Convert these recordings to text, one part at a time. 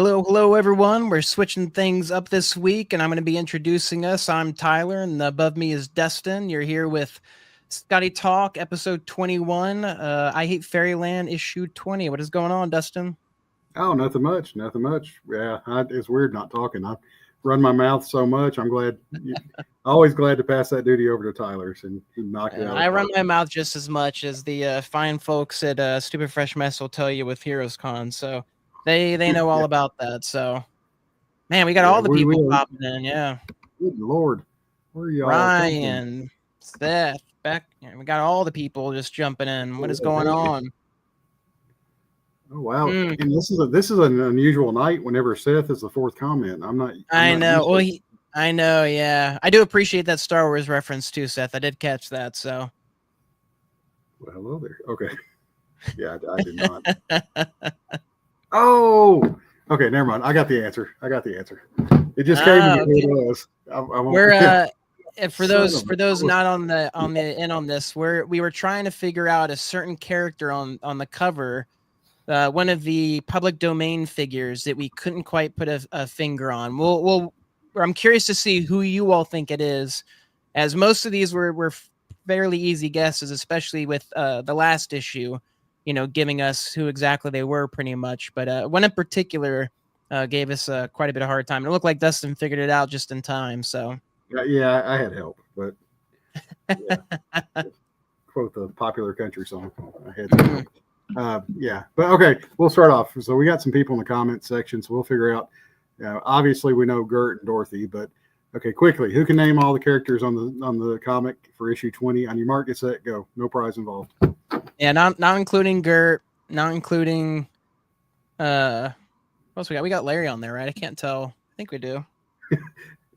Hello, everyone. We're switching things up this week, and I'm going to be introducing us. I'm Tyler, and above me is Dustin. You're here with Skottie Talk, episode 21. I Hate Fairyland, issue 20. What is going on, Dustin? Oh, nothing much. Nothing much. Yeah, it's weird not talking. I run my mouth so much. I'm glad. Always glad to pass that duty over to Tyler and knock it out. I run my mouth just as much as the fine folks at Stupid Fresh Mess will tell you with Heroes Con. So they know all about that. So, man, we got all the people popping in. Yeah. Good Lord. Where are y'all? Ryan, Seth, Beck. Yeah, we got all the people just jumping in. What is going on? Oh wow! And this is an unusual night. Whenever Seth is the fourth comment, I know. Well, I know. Yeah, I do appreciate that Star Wars reference too, Seth. I did catch that. So. Well, hello there. Okay. Yeah, I did not. Oh. Okay, never mind. I got the answer. It just came to me. We're for those not on this, we were trying to figure out a certain character on the cover. One of the public domain figures that we couldn't quite put a finger on. I'm curious to see who you all think it is, as most of these were fairly easy guesses, especially with the last issue, giving us who exactly they were pretty much. But one in particular gave us quite a bit of hard time. It looked like Dustin figured it out just in time. So yeah, I had help, but yeah. Quote the popular country song. I had some help. Yeah, but okay, we'll start off. So we got some people in the comment section, so we'll figure out. Obviously, we know Gert and Dorothy, but okay, quickly, who can name all the characters on the comic for issue 20? On your mark, get set, go. No prize involved. Yeah, not including Gert, not including. What else we got? We got Larry on there, right? I can't tell. I think we do.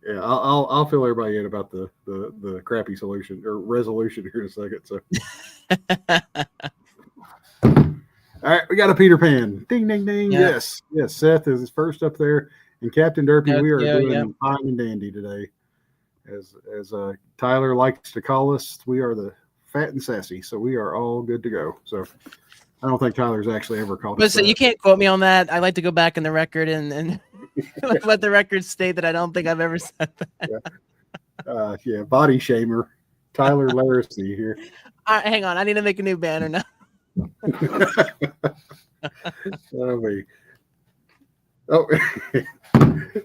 Yeah, I'll fill everybody in about the crappy solution or resolution here in a second. So. All right, we got a Peter Pan. Ding, ding, ding. Yep. Yes. Seth is first up there, and Captain Derpy. We are doing fine and dandy today, as Tyler likes to call us. We are the fat and sassy, so we are all good to go. So I don't think Tyler's actually ever called us. You can't quote me on that. I like to go back in the record and let the record state that I don't think I've ever said that. Yeah, body shamer, Tyler Laracy here. Hang on, I need to make a new banner now.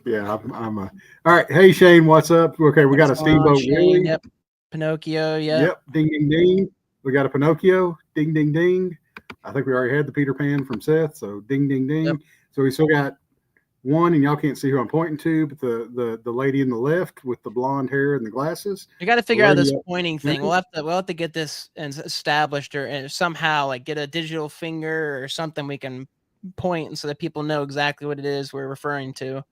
Yeah, I'm all right. Hey Shane, what's up? Okay, we got a Steamboat Willie. Yep. Pinocchio. Yep. Ding ding ding. We got a Pinocchio. Ding ding ding. I think we already had the Peter Pan from Seth. So ding ding ding. Yep. So we still got one, and y'all can't see who I'm pointing to, but the lady in the left with the blonde hair and the glasses. You got to figure out this pointing thing. We'll have to get this established or somehow like get a digital finger or something we can point so that people know exactly what it is we're referring to.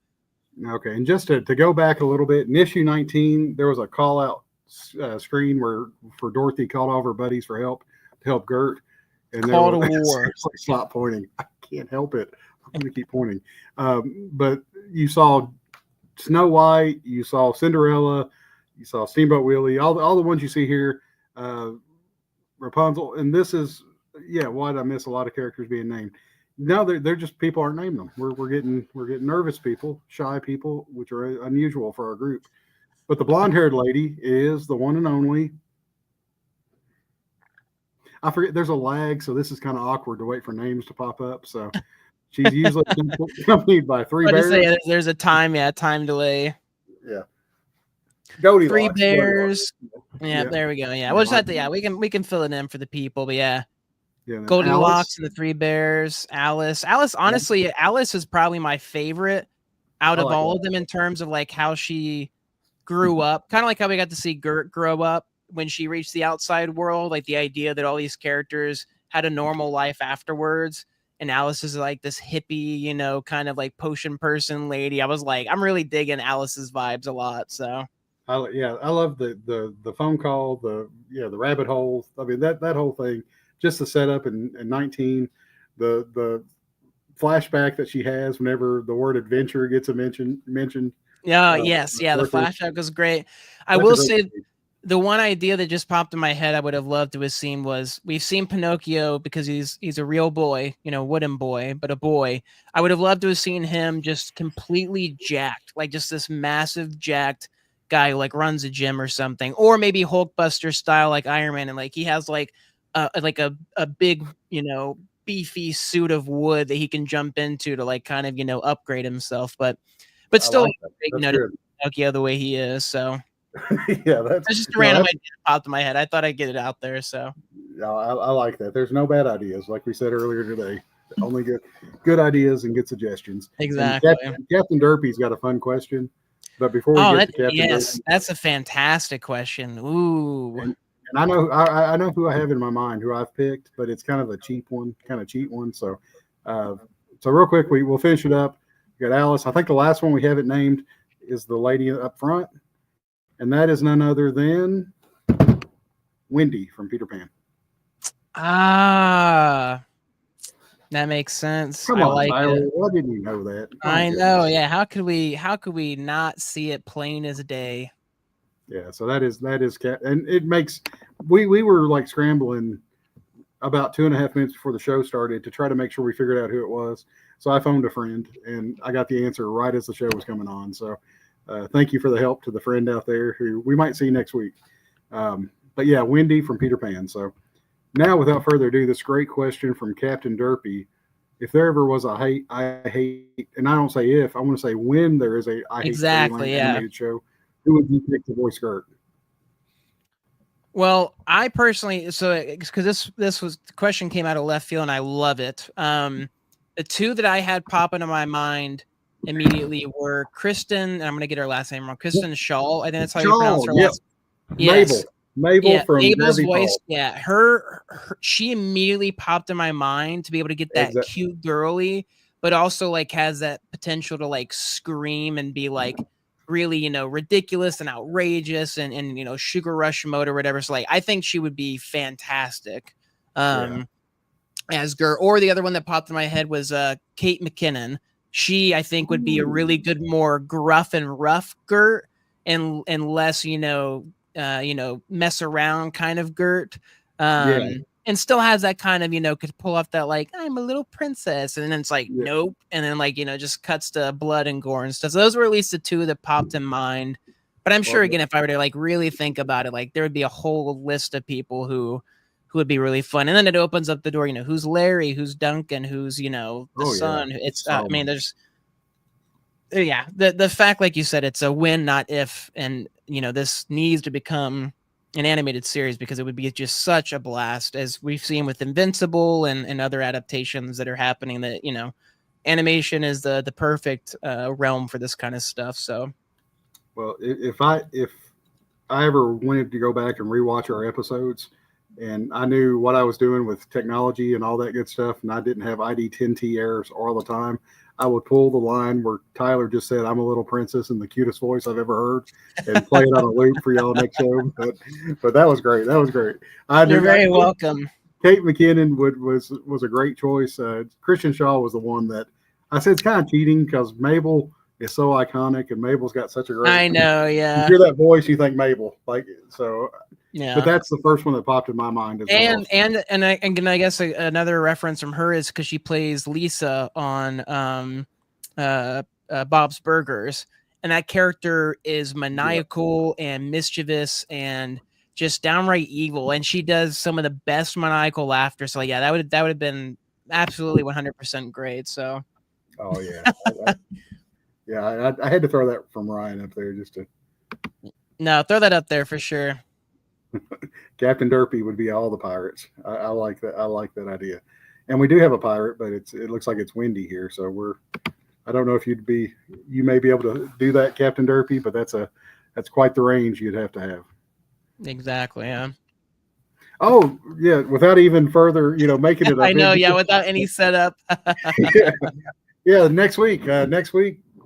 Okay, and just to go back a little bit, in issue 19, there was a call out screen for Dorothy called all of her buddies for help to help Gert. And call to war. Stop pointing. I can't help it. I'm going to keep pointing. But you saw Snow White, you saw Cinderella, you saw Steamboat Willie, all the ones you see here, Rapunzel. And this is, why did I miss a lot of characters being named? No, they're just people aren't naming them. We're getting nervous people, shy people, which are unusual for our group. But the blonde-haired lady is the one and only. I forget, there's a lag, so this is kind of awkward to wait for names to pop up. So she's usually accompanied by three bears. There's a time delay. Yeah. Goldilocks. Three bears. Yeah, there we go. Yeah. We'll just have to, we can fill it in for the people, but yeah. Goldilocks and the three bears. Alice, honestly, Alice is probably my favorite out of all of them in terms of like how she grew up. Kind of like how we got to see Gert grow up when she reached the outside world, like the idea that all these characters had a normal life afterwards. And Alice is like this hippie, kind of like potion person lady. I was like, I'm really digging Alice's vibes a lot. So I love the phone call, the rabbit hole. I mean, that whole thing, just the setup in 19, the flashback that she has whenever the word adventure gets mentioned. Yeah. The flashback was great. I will say the one idea that just popped in my head I would have loved to have seen was, we've seen Pinocchio because he's a real boy, wooden boy, but a boy. I would have loved to have seen him just completely jacked, like just this massive jacked guy who like runs a gym or something, or maybe Hulkbuster style like Iron Man, and like he has like a big beefy suit of wood that he can jump into to like kind of upgrade himself, but still like that. to Pinocchio the way he is. So yeah, that's just a random idea that popped in my head. I thought I'd get it out there. So yeah, I like that. There's no bad ideas, like we said earlier today. Only good ideas and good suggestions. Exactly. Captain Derpy's got a fun question, but before we get to Captain Derpy, that's a fantastic question. Ooh. And I know who I have in my mind, who I've picked, but it's kind of a cheap one. So, real quick, we'll finish it up. We got Alice. I think the last one we have it named is the lady up front, and that is none other than Wendy from Peter Pan. Ah, that makes sense. Come on, Tyler. Why didn't you know that? I know. Yeah. How could we not see it plain as day? Yeah. So that is and it makes we were like scrambling about 2.5 minutes before the show started to try to make sure we figured out who it was. So I phoned a friend and I got the answer right as the show was coming on. So thank you for the help to the friend out there who we might see next week. But yeah, Wendy from Peter Pan. So now, without further ado, this great question from Captain Derpy. If there ever was I hate, and I don't say if, I want to say when there is a I Hate Fairyland animated show, who would you pick to voice Gert? Well, I personally, because this was the question came out of left field, and I love it. The two that I had pop into my mind immediately were Kristen, and I'm going to get her last name wrong. Kristen Shaw, I think that's how you pronounce her last name. Yes. Mabel from Mabel's Gravity voice. Falls. Yeah, her she immediately popped in my mind to be able to get that cute girly, but also like has that potential to like scream and be like really ridiculous and outrageous and sugar rush mode or whatever. So like I think she would be fantastic as Gert. Or the other one that popped in my head was Kate McKinnon. She I think would be a really good, more gruff and rough Gert and less mess around kind of Gert, and still has that kind of could pull off that like I'm a little princess, and then it's like nope, and then like just cuts to blood and gore and stuff. So those were at least the two that popped in mind. But I'm sure again, if I were to like really think about it, like there would be a whole list of people who would be really fun, and then it opens up the door. Who's Larry, who's Duncan, who's the son. It's I mean there's. Yeah, the fact, like you said, it's a when, not if, and this needs to become an animated series because it would be just such a blast, as we've seen with Invincible and other adaptations that are happening. That animation is the perfect realm for this kind of stuff. So, well, if I ever wanted to go back and rewatch our episodes, and I knew what I was doing with technology and all that good stuff, and I didn't have ID10T errors all the time, I would pull the line where Tyler just said, "I'm a little princess" in the cutest voice I've ever heard, and play it on a loop for y'all next show. But that was great. You're very welcome. Kate McKinnon was a great choice. Christian Shaw was the one that I said it's kind of cheating because Mabel is so iconic, and Mabel's got such a great. I know, yeah. You hear that voice, you think Mabel, like so. Yeah, but that's the first one that popped in my mind. And I guess another reference from her is because she plays Lisa on Bob's Burgers, and that character is maniacal and mischievous and just downright evil, and she does some of the best maniacal laughter. So yeah, that would have been absolutely 100% great. So. Oh yeah, I had to throw that from Ryan up there just to. No, throw that up there for sure. Captain Derpy would be all the pirates. I like that. I like that idea. And we do have a pirate, but it looks like it's Wendy here. So I don't know if you may be able to do that, Captain Derpy, but that's quite the range you'd have to have. Exactly. Yeah. Oh yeah. Without even further, making it up. I know. Yeah. Without any setup. Yeah. Next week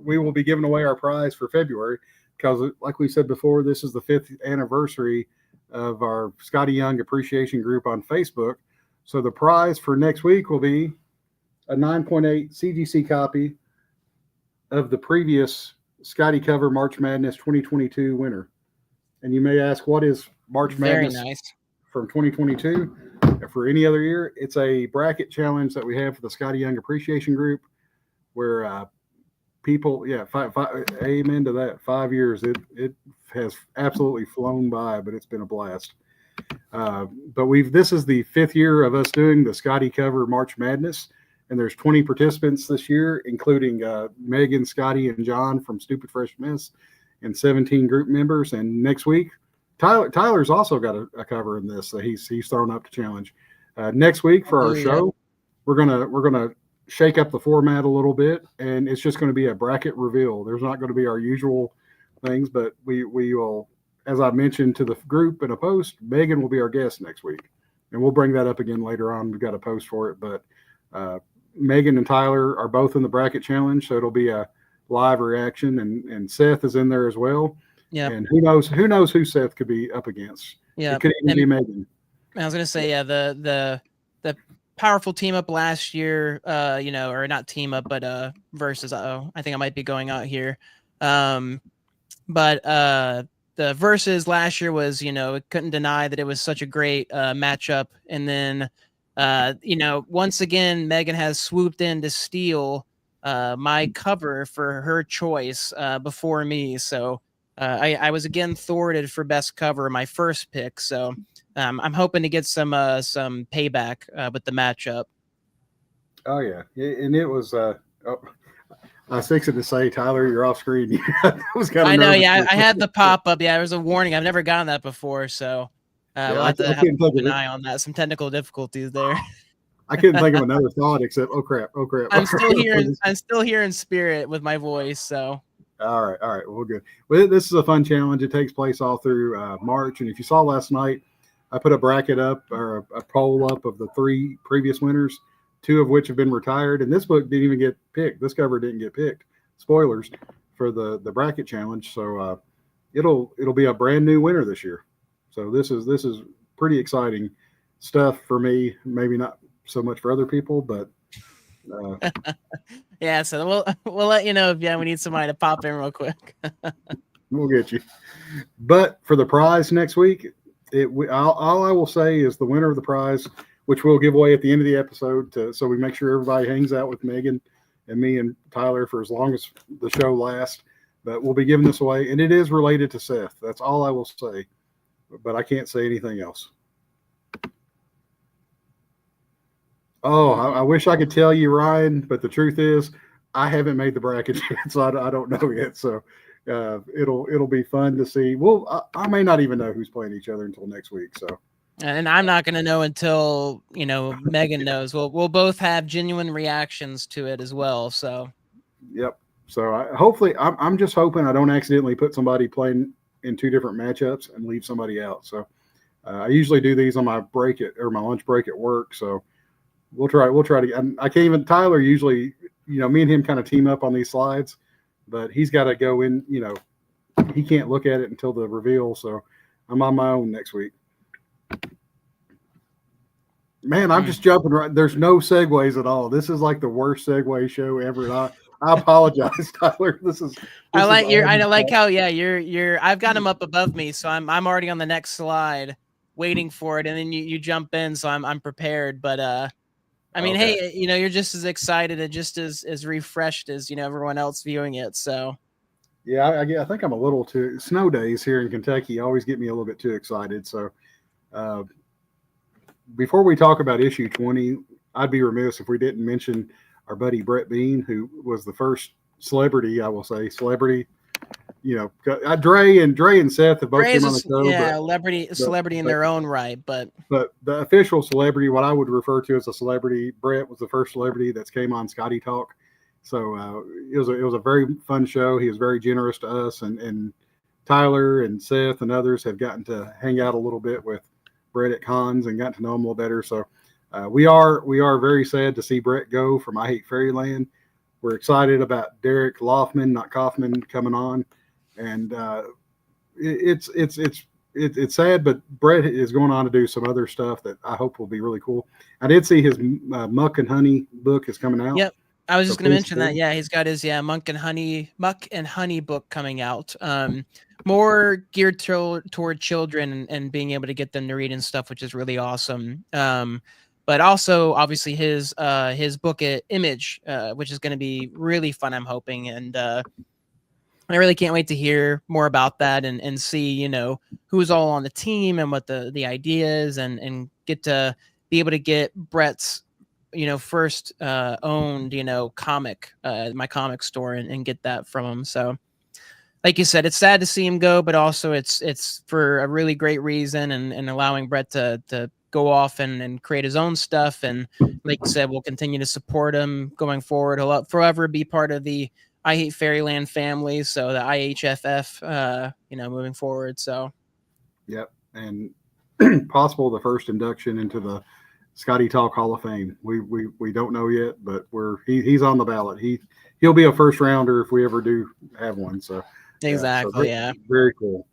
we will be giving away our prize for February because like we said before, this is the 5th anniversary of our Skottie Young Appreciation Group on Facebook. So the prize for next week will be a 9.8 CGC copy of the previous Skottie Cover March Madness 2022 winner. And you may ask, what is March Very Madness nice. from 2022. For any other year, it's a bracket challenge that we have for the Skottie Young Appreciation Group, where people, amen to that. 5 years, it has absolutely flown by, but it's been a blast. But this is the 5th year of us doing the Skottie Cover March Madness, and there's 20 participants this year, including Megan, Skottie, and John from Stupid Fresh Mess, and 17 group members. And next week, Tyler's also got a cover in this that he's thrown up to challenge. Next week for our show, we're gonna shake up the format a little bit, and it's just going to be a bracket reveal. There's not going to be our usual things, but we will, as I mentioned to the group in a post, Megan will be our guest next week, and we'll bring that up again later on. We've got a post for it, but Megan and Tyler are both in the bracket challenge, so it'll be a live reaction, and Seth is in there as well. Yeah, and who knows who Seth could be up against. Yeah, it could even be Megan. I was gonna say, yeah, the powerful team up last year, or not team up, but versus. I think I might be going out here. But the versus last year was, couldn't deny that it was such a great matchup. And then, once again, Megan has swooped in to steal my cover for her choice before me. So I was again thwarted for best cover, my first pick. So I'm hoping to get some payback with the matchup. Oh yeah, and it was. I was fixing to say, Tyler, you're off screen. I know. Yeah, I had the pop up. Yeah, there was a warning. I've never gotten that before, so we'll have to keep an eye on that. Some technical difficulties there. I couldn't think of another thought except, oh crap. I'm still here. I'm still here in spirit with my voice. So. All right. Well, good. Well, this is a fun challenge. It takes place all through March, and if you saw last night, I put a bracket up, or a poll up, of the 3 previous winners, 2 of which have been retired, and this book didn't even get picked. This cover didn't get picked. Spoilers for the bracket challenge. So it'll be a brand new winner this year. So this is pretty exciting stuff for me. Maybe not so much for other people, but yeah. So we'll let you know if we need somebody to pop in real quick. We'll get you. But for the prize next week, all I will say is the winner of the prize, which we'll give away at the end of the episode, so we make sure everybody hangs out with Megan and me and Tyler for as long as the show lasts. But we'll be giving this away, and it is related to Seth. That's all I will say, but I can't say anything else. Oh, I wish I could tell you, Ryan, but the truth is I haven't made the bracket yet, so I don't know yet. So it'll be fun to see. Well, I may not even know who's playing each other until next week. So. And I'm not going to know until, Megan knows. We'll both have genuine reactions to it as well. So. Yep. So hopefully I'm just hoping I don't accidentally put somebody playing in 2 different matchups and leave somebody out. So I usually do these on my lunch break at work. So we'll try to, I can't even, Tyler usually, me and him kind of team up on these slides, but he's got to go in, he can't look at it until the reveal. So I'm on my own next week. Man, I'm just jumping right. There's no segues at all. This is like the worst segue show ever. And I apologize, Tyler. I like how you're I've got him up above me, so I'm already on the next slide waiting for it, and then you jump in, so I'm prepared. But I mean, okay. Hey, you're just as excited and just as refreshed as everyone else viewing it. So yeah, I think I'm a little too. Snow days here in Kentucky always get me a little bit too excited. So before we talk about issue 20, I'd be remiss if we didn't mention our buddy Brett Bean, who was the first celebrity, I will say, celebrity. Dre and Seth have both been on the show. Yeah, celebrity in their own right, but the official celebrity, what I would refer to as a celebrity, Brett was the first celebrity that's came on Skottie Talk. So it was a very fun show. He was very generous to us, and Tyler and Seth and others have gotten to hang out a little bit with Brett at cons and gotten to know him a little better. So we are very sad to see Brett go from I Hate Fairyland. We're excited about Derek Loffman, not Kaufman, coming on, and it's sad, but Brett is going on to do some other stuff that I hope will be really cool. I did see his Muck and Honey book is coming out. Yep. I was So just going to please mention that. Yeah, he's got his Muck and Honey book coming out. More geared toward children and being able to get them to read and stuff, which is really awesome. But also obviously his book Image, which is going to be really fun, I'm hoping, and I really can't wait to hear more about that and see, you know, who's all on the team and what the idea is, and get to be able to get Brett's, you know, first owned, you know, comic, my comic store, and get that from him. So like you said, it's sad to see him go, but also it's for a really great reason, and allowing Brett to go off and create his own stuff. And like you said, we'll continue to support him going forward. He'll forever be part of the I Hate Fairyland family. So the IHFF, you know, moving forward. So. Yep. And possible the first induction into the Skottie Talk Hall of Fame. We don't know yet, but he's on the ballot. He'll be a first rounder if we ever do have one. So Exactly. Yeah. Very cool.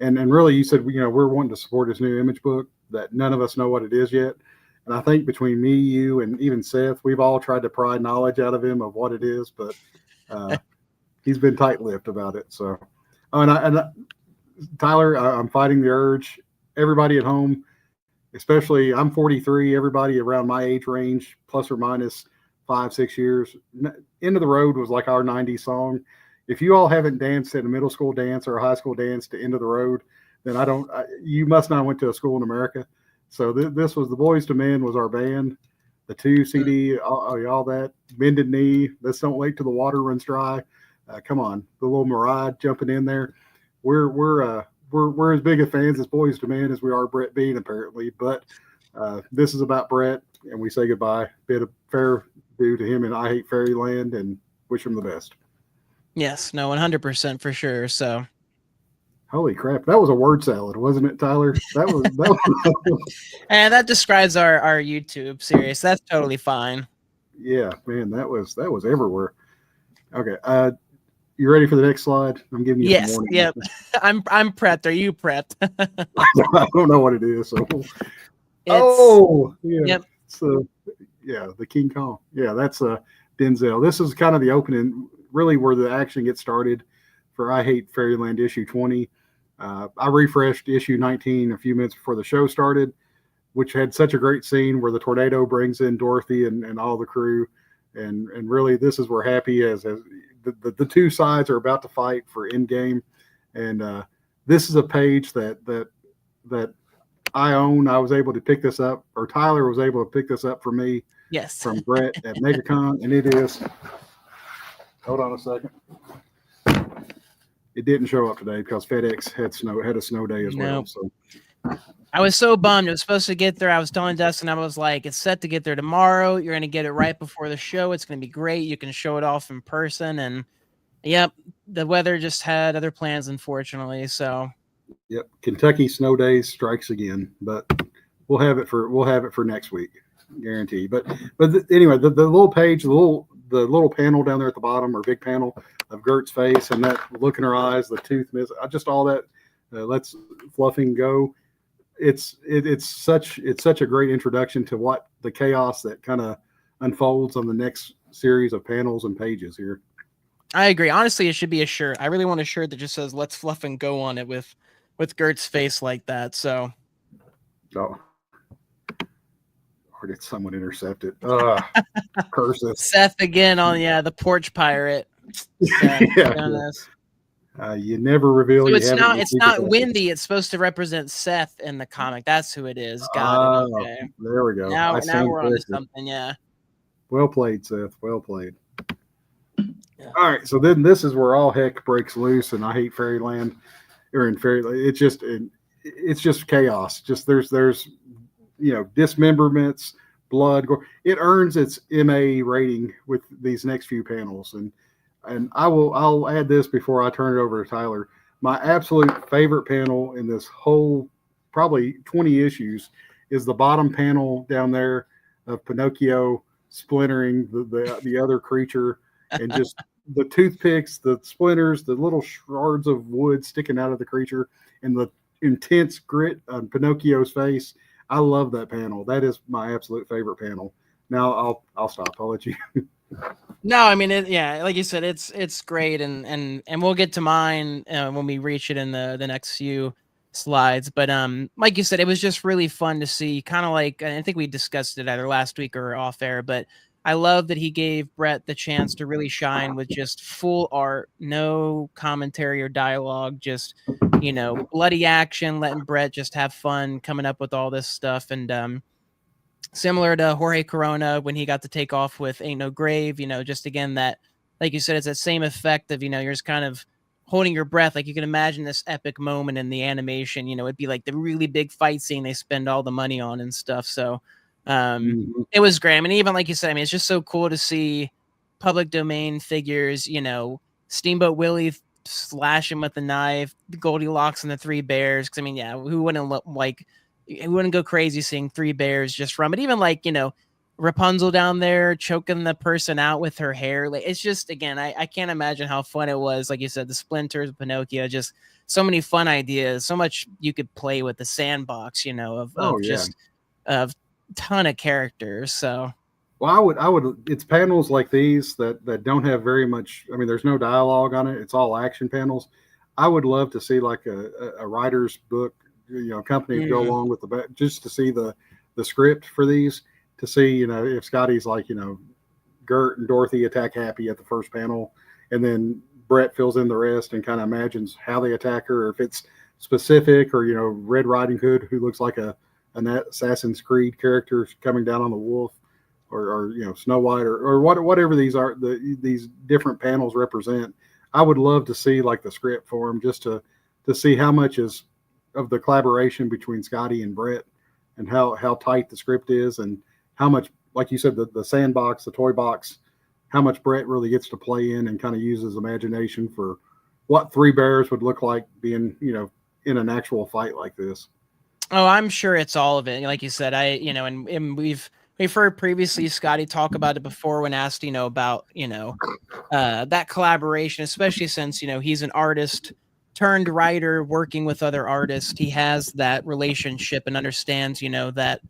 And really, you said, you know, we're wanting to support his new Image book that none of us know what it is yet. And I think between me, you, and even Seth, we've all tried to pry knowledge out of him of what it is, but he's been tight-lipped about it. So, Tyler, I'm fighting the urge. Everybody at home, especially I'm 43. Everybody around my age range, plus or minus 5-6 years. End of the Road was like our '90s song. If you all haven't danced at a middle school dance or a high school dance to End of the Road, then you must not went to a school in America. So this was the Boys to Men was our band, the 2 CD, all that. Bended Knee, Let's Don't Wait Till the Water Runs Dry. Come on, the little Mariah jumping in there. We're as big of fans as Boys to Men as we are Brett Bean, apparently. But this is about Brett, and we say goodbye. Bid a fair due to him in I Hate Fairyland, and wish him the best. Yes, no, 100% for sure. So, holy crap, that was a word salad, wasn't it, Tyler? That was. And that describes our YouTube series. That's totally fine. Yeah, man, that was everywhere. Okay, you ready for the next slide? I'm giving you some warning. Yep. I'm prepped. Are you prepped? I don't know what it is. So. Yeah. Yep. So, the King Kong. Yeah, that's Denzel. This is kind of the opening, really, where the action gets started for I Hate Fairyland issue 20. I refreshed issue 19 a few minutes before the show started, which had such a great scene where the tornado brings in Dorothy and all the crew. And really, this is where Happy as the two sides are about to fight for Endgame. And this is a page that I own. I was able to pick this up, or Tyler was able to pick this up for me. Yes. From Brett at MegaCon, and it is. Hold on a second. It didn't show up today because FedEx had a snow day as well. So I was so bummed. It was supposed to get there. I was telling Dustin, I was like, it's set to get there tomorrow. You're going to get it right before the show. It's going to be great. You can show it off in person. And yep, the weather just had other plans, unfortunately. So yep, Kentucky snow days strikes again, but we'll have it for next week, guaranteed. But anyway, the little page, the little panel down there at the bottom, or big panel of Gert's face and that look in her eyes, the tooth miss, just all that. Let's fluffing go. It's such a great introduction to what the chaos that kind of unfolds on the next series of panels and pages here. I agree. Honestly, it should be a shirt. I really want a shirt that just says "Let's fluff and go" on it with Gert's face like that. So, or did someone intercept it? Curses. Seth again on the porch pirate. You never reveal. So it's not Windy. It's supposed to represent Seth in the comic. That's who it is. Got it. Okay. There we go. Now we're on to something. Yeah. Well played, Seth. Well played. Yeah. All right. So then this is where all heck breaks loose, and I Hate Fairyland, or in Fairyland. It's just chaos. Just there's dismemberments, blood. It earns its MA rating with these next few panels, and I'll add this before I turn it over to Tyler. My absolute favorite panel in this whole probably 20 issues is the bottom panel down there of Pinocchio splintering the other creature, and just the toothpicks, the splinters, the little shards of wood sticking out of the creature, and the intense grit on Pinocchio's face. I love that panel. That is my absolute favorite panel. Now I'll stop. I'll let you. No, I mean, yeah, like you said, it's great, and we'll get to mine when we reach it in the next few slides. But like you said, it was just really fun to see, kind of like I think we discussed it either last week or off air, but I love that he gave Brett the chance to really shine with just full art, no commentary or dialogue, just bloody action, letting Brett just have fun coming up with all this stuff, and similar to Jorge Corona when he got to take off with Ain't No Grave, just again that, like you said, it's that same effect of, you're just kind of holding your breath. Like you can imagine this epic moment in the animation, it'd be like the really big fight scene they spend all the money on and stuff. So it was great. I mean, even like you said, I mean, it's just so cool to see public domain figures, Steamboat Willie slashing with the knife, Goldilocks and the Three Bears. Cause I mean, yeah, who wouldn't we wouldn't go crazy seeing Three Bears just from it. Even like, Rapunzel down there choking the person out with her hair. Like it's just, again, I can't imagine how fun it was. Like you said, the splinters, Pinocchio, just so many fun ideas, so much you could play with the sandbox, of just a ton of characters. So well, I would it's panels like these that don't have very much. I mean, there's no dialogue on it. It's all action panels. I would love to see like a writer's book, company to go along with just to see the script for these, to see, if Skottie's like, Gert and Dorothy attack Happy at the first panel, and then Brett fills in the rest and kind of imagines how they attack her, or if it's specific, or, Red Riding Hood, who looks like an Assassin's Creed character coming down on the wolf, or Snow White, or whatever these are, these different panels represent. I would love to see like the script for them, just to see how much is of the collaboration between Skottie and Brett, and how tight the script is, and how much, like you said, the sandbox, the toy box, how much Brett really gets to play in and kind of use his imagination for what Three Bears would look like being, in an actual fight like this. Oh, I'm sure it's all of it. Like you said, and we've heard previously Skottie talk about it before when asked, about, that collaboration, especially since, he's an artist turned writer working with other artists. He has that relationship and understands, that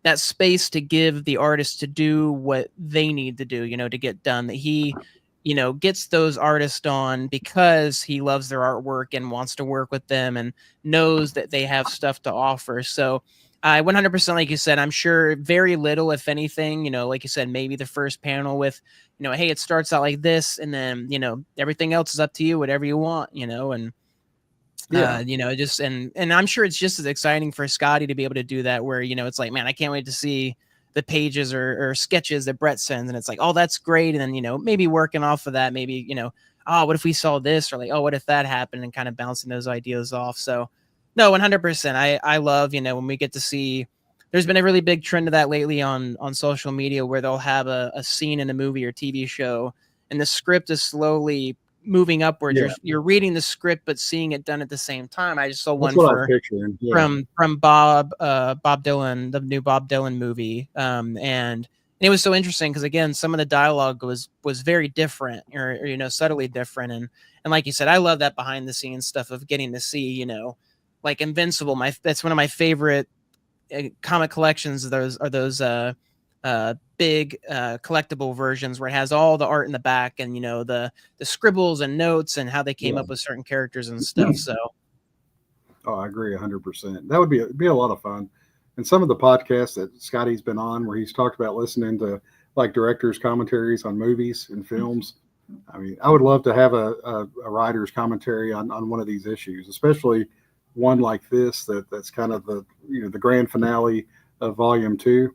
that space to give the artists to do what they need to do, to get done, that he, gets those artists on because he loves their artwork and wants to work with them and knows that they have stuff to offer. So I 100%, like you said, I'm sure very little, if anything, like you said, maybe the first panel with, hey, it starts out like this, and then, everything else is up to you, whatever you want, and just, and I'm sure it's just as exciting for Skottie to be able to do that, where, it's like, man, I can't wait to see the pages or sketches that Brett sends. And it's like, oh, that's great. And then, maybe working off of that, maybe, oh, what if we saw this, or like, oh, what if that happened, and kind of bouncing those ideas off. So no, 100%. I love, when we get to see, there's been a really big trend of that lately on social media, where they'll have a scene in a movie or TV show, and the script is slowly moving upwards. Yeah. You're reading the script but seeing it done at the same time. I just saw That's one from Bob Dylan, the new Bob Dylan movie, and it was so interesting because, again, some of the dialogue was very different, or subtly different, and like you said, I love that behind the scenes stuff of getting to see, like Invincible. That's one of my favorite comic collections. Those big collectible versions where it has all the art in the back, and the scribbles and notes and how they came up with certain characters and stuff. So I agree 100%. That would be a lot of fun. And some of the podcasts that Skottie's been on, where he's talked about listening to like directors' commentaries on movies and films. I mean, I would love to have a writer's commentary on one of these issues, especially one like this that's kind of the the grand finale of Volume 2.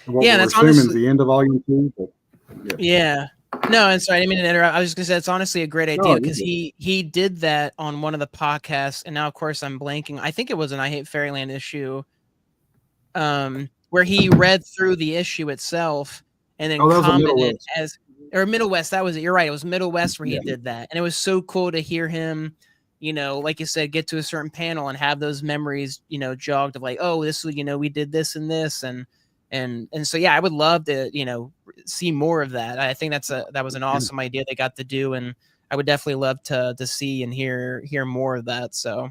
What we're that's assuming honestly is the end of Volume 2. But yeah. No, and sorry, I didn't mean to interrupt. I was just gonna say it's honestly a great idea, because he did that on one of the podcasts, and now of course I'm blanking. I think it was an I Hate Fairyland issue, where he read through the issue itself and then commented as, or Middle West. That was it. You're right. It was Middle West where he did that, and it was so cool to hear him, like you said, get to a certain panel and have those memories, jogged of like, oh, this was, we did this and this, and so yeah, I would love to, see more of that. I think that was an awesome idea they got to do, and I would definitely love to see and hear more of that. So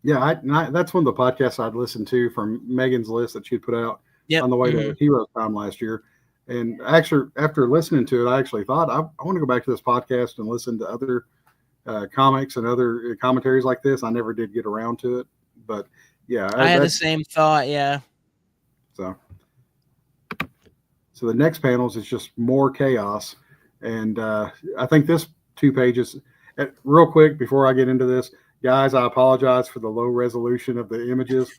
yeah, that's one of the podcasts I'd listened to from Megan's list that she put out on the way to Heroes Con last year. And actually, after listening to it, I actually thought I want to go back to this podcast and listen to other comics and other commentaries like this. I never did get around to it, but yeah, I had the same thought. Yeah. So the next panels is just more chaos, and I think this 2 pages. Real quick before I get into this, guys, I apologize for the low resolution of the images.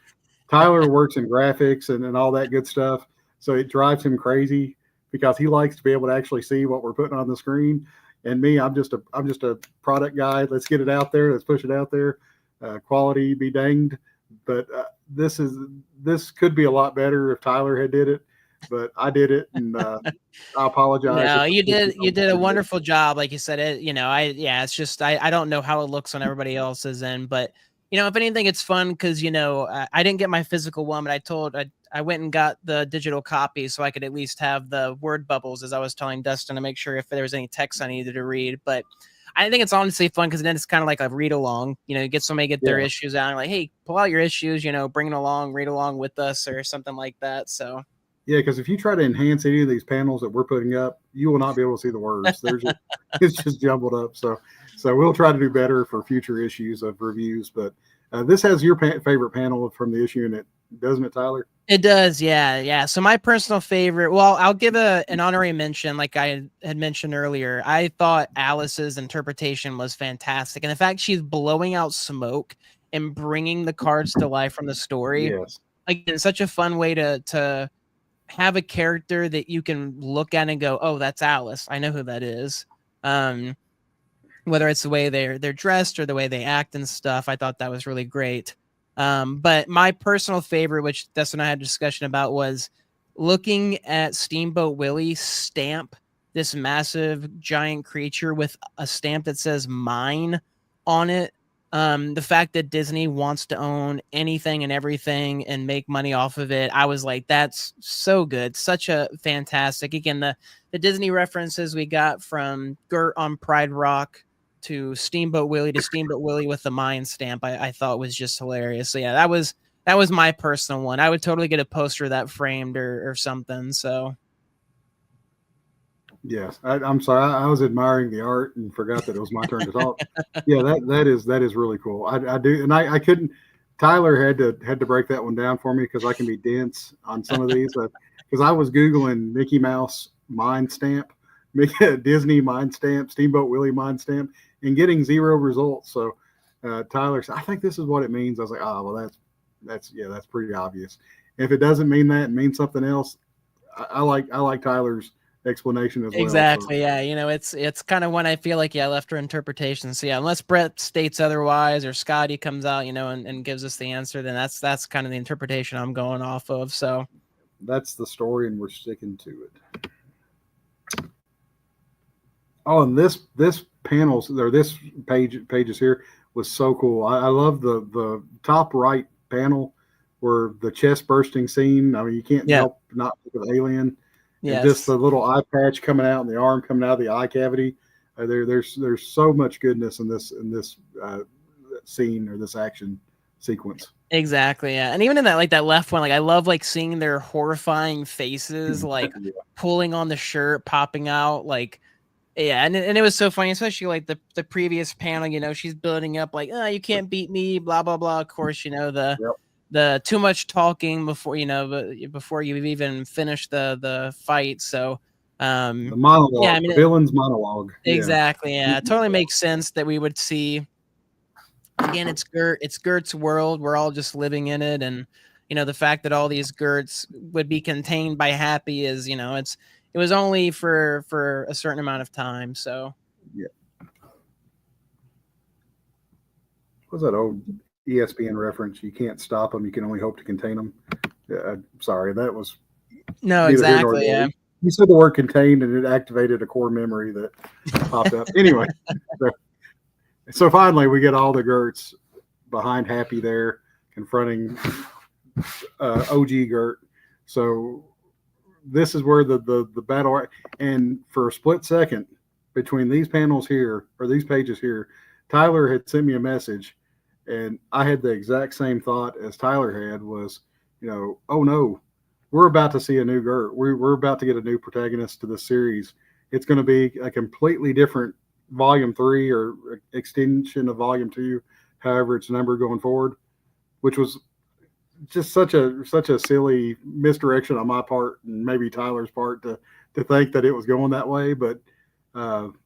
Tyler works in graphics and all that good stuff, so it drives him crazy because he likes to be able to actually see what we're putting on the screen. And me, I'm just a product guy. Let's get it out there. Let's push it out there. Quality be danged, but this could be a lot better if Tyler had did it, but I did it, and I apologize. No, you did a wonderful job. Like you said, it's just, I don't know how it looks on everybody else's end, but if anything, it's fun because, I didn't get my physical one, but I went and got the digital copy so I could at least have the word bubbles, as I was telling Dustin, to make sure if there was any text I needed to read. But I think it's honestly fun because then it's kind of like a read along. You get somebody get their issues out and like, hey, pull out your issues, bring it along, read along with us or something like that. So yeah, because if you try to enhance any of these panels that we're putting up, you will not be able to see the words. It's just jumbled up. So we'll try to do better for future issues of reviews. But this has your favorite panel from the issue in it, doesn't it, Tyler? It does, yeah. So my personal favorite, well, I'll give an honorary mention, like I had mentioned earlier. I thought Alice's interpretation was fantastic, and the fact she's blowing out smoke and bringing the cards to life from the story, yes, again, such a fun way to have a character that you can look at and go, oh, that's Alice. I know who that is. Whether it's the way they're dressed or the way they act and stuff, I thought that was really great. But my personal favorite, which Dustin and I had a discussion about, was looking at Steamboat Willie stamp this massive giant creature with a stamp that says mine on it. The fact that Disney wants to own anything and everything and make money off of it, I was like, that's so good. Such a fantastic, again, the Disney references we got from Gert on Pride Rock to Steamboat Willie with the mine stamp, I thought was just hilarious. So yeah, that was my personal one. I would totally get a poster of that framed or something. So yes, I'm sorry. I was admiring the art and forgot that it was my turn to talk. Yeah, that is really cool. I do, and I couldn't. Tyler had to break that one down for me because I can be dense on some of these. Because I was Googling Mickey Mouse mind stamp, Disney mind stamp, Steamboat Willie mind stamp, and getting 0 results. So Tyler said, I think this is what it means. I was like, oh, well, that's pretty obvious. If it doesn't mean that, it means something else. I like Tyler's explanation as well. Exactly. So. Yeah. It's kind of when I feel like, left her interpretation. So yeah, unless Brett states otherwise or Skottie comes out, and gives us the answer, then that's kind of the interpretation I'm going off of. So that's the story and we're sticking to it. Oh, and this panels or this pages here was so cool. I love the top right panel where the chest bursting scene. I mean, you can't help not think of Alien. Yes. And just the little eye patch coming out and the arm coming out of the eye cavity. There's so much goodness in this scene or this action sequence. Exactly, yeah. And even in that left one, I love seeing their horrifying faces, pulling on the shirt, popping out, and it was so funny, especially the previous panel. She's building up you can't beat me, blah blah blah. Of course, the too much talking before you've even finished the fight. So the monologue, the villain's monologue. Exactly, yeah. It totally makes sense that we would see. Again, it's Gert's world. We're all just living in it, and the fact that all these Gerts would be contained by Happy is it was only for a certain amount of time. So yeah. What's that old ESPN reference? You can't stop them. You can only hope to contain them. Sorry, that was no exactly. Yeah, you said the word contained, and it activated a core memory that popped up. Anyway. So finally, we get all the Gerts behind Happy there, confronting OG Gert. So this is where the battle, and for a split second between these panels here, or these pages here, Tyler had sent me a message, and I had the exact same thought as Tyler had was, oh no, we're about to see a new Gert. We're about to get a new protagonist to the series. It's going to be a completely different volume 3 or extension of volume 2, however it's numbered going forward, which was just such a silly misdirection on my part and maybe Tyler's part to think that it was going that way, but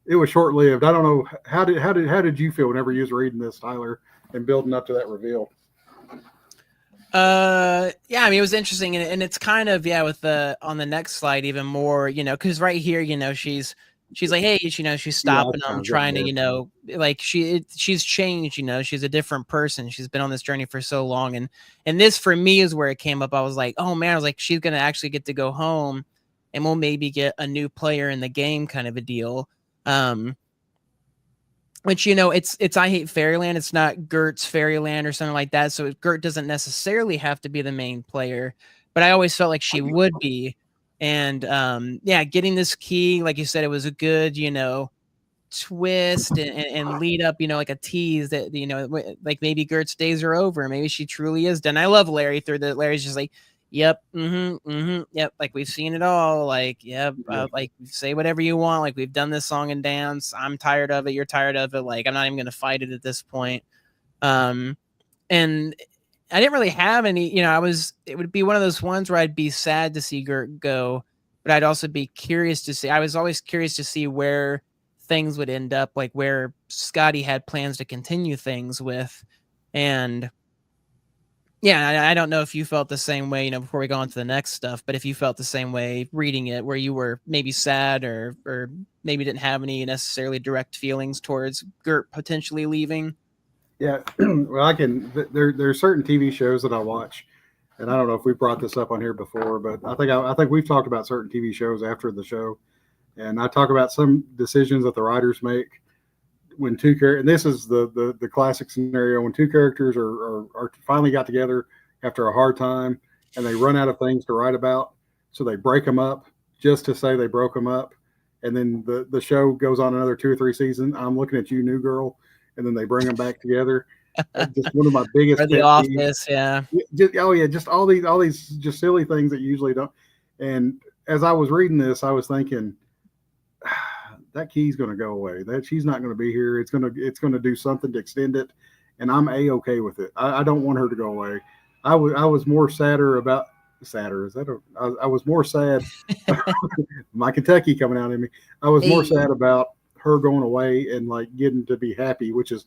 it was short lived. I don't know how did you feel whenever you was reading this, Tyler, and building up to that reveal? Yeah, I mean, it was interesting, and it's kind of, yeah, with the on the next slide even more, because right here, she's like, hey, she's stopping them, trying to, like she's changed, she's a different person. She's been on this journey for so long, and this for me is where it came up. I was like, oh man, I was like, she's gonna actually get to go home, and we'll maybe get a new player in the game, kind of a deal. Which, it's I Hate Fairyland. It's not Gert's Fairyland or something like that. So Gert doesn't necessarily have to be the main player, but I always felt like she would be. And yeah, getting this key, like you said, it was a good, twist and lead up, like a tease that, like maybe Gert's days are over. Maybe she truly is done. I love Larry through that. Larry's just like, yep, yep, like we've seen it all, like, yep, like say whatever you want, like we've done this song and dance, I'm tired of it, you're tired of it, like I'm not even gonna fight it at this point. And I didn't really have any, it would be one of those ones where I'd be sad to see Gert go, but I'd also be curious to see, I was always curious to see where things would end up, like where Skottie had plans to continue things with. And yeah, I don't know if you felt the same way, before we go on to the next stuff, but if you felt the same way reading it, where you were maybe sad or maybe didn't have any necessarily direct feelings towards Gert potentially leaving. Yeah, well, there's certain TV shows that I watch, and I don't know if we brought this up on here before, but I think we've talked about certain TV shows after the show, and I talk about some decisions that the writers make when two characters, and this is the classic scenario when two characters are finally got together after a hard time and they run out of things to write about, so they break them up just to say they broke them up, and then the show goes on another 2 or 3 seasons. I'm looking at you, new girl, and then they bring them back together. Just one of my biggest or The Office, yeah. Just all these just silly things that you usually don't. And as I was reading this, I was thinking, that key's going to go away. That she's not going to be here. It's going to do something to extend it, and I'm okay with it. I don't want her to go away. I was more sadder about sadder. Is that I was more sad. My Kentucky coming out in me. I was more sad about her going away and like getting to be happy, which is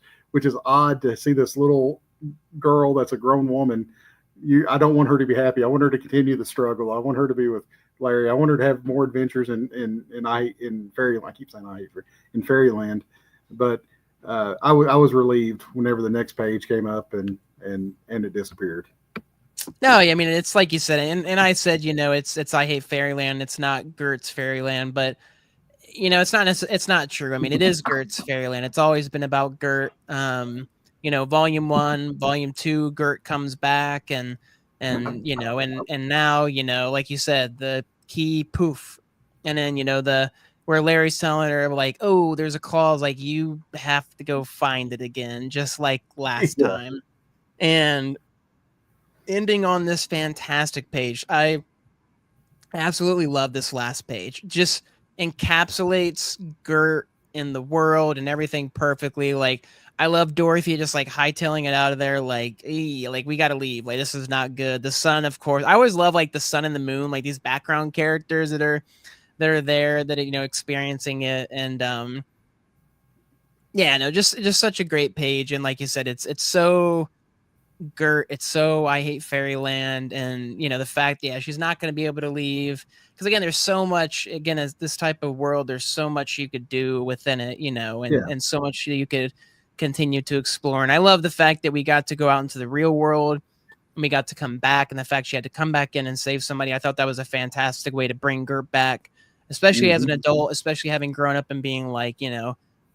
odd to see this little girl that's a grown woman. I don't want her to be happy. I want her to continue the struggle. I want her to be with Larry. I want her to have more adventures in Fairyland. I keep saying I hate in Fairyland, but I was relieved whenever the next page came up and it disappeared. No, I mean, it's like you said, and I said, it's I Hate Fairyland. It's not Gert's Fairyland, but it's not true. I mean, it is Gert's Fairyland. It's always been about Gert. Volume 1, Volume 2, Gert comes back, and now, like you said, the key poof, and then where Larry's telling her like, oh, there's a clause, like you have to go find it again, just like last time. And ending on this fantastic page, I absolutely love this last page. Just encapsulates Gert in the world and everything perfectly. Like, I love Dorothy just like hightailing it out of there, like, like we got to leave. Like, this is not good. The sun, of course. I always love like the sun and the moon, like these background characters that are there, that are, experiencing it. And yeah, no, just such a great page. And like you said, it's so Gert, it's so I Hate Fairyland, and the fact, she's not going to be able to leave, because again, there's so much, again, as this type of world, there's so much you could do within it, and so much you could continue to explore. And I love the fact that we got to go out into the real world, and we got to come back, and the fact she had to come back in and save somebody. I thought that was a fantastic way to bring Gert back, especially as an adult, especially having grown up and being like,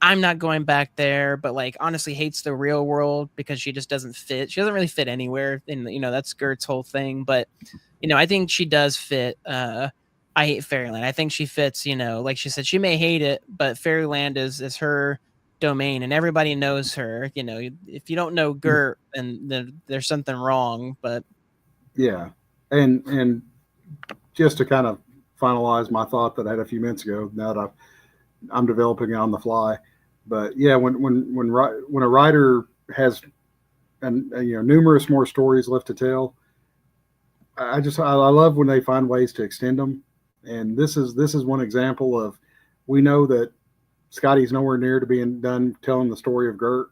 I'm not going back there, but like honestly hates the real world because she just doesn't fit. She doesn't really fit anywhere, and that's Gert's whole thing. But I think she does fit. I Hate Fairyland. I think she fits. Like she said, she may hate it, but Fairyland is her domain, and everybody knows her. If you don't know Gert, then there's something wrong. But yeah, and just to kind of finalize my thought that I had a few minutes ago, now that I'm developing it on the fly. But yeah, when a writer has numerous more stories left to tell, I love when they find ways to extend them. And this is one example of, we know that Skottie's nowhere near to being done telling the story of Gert.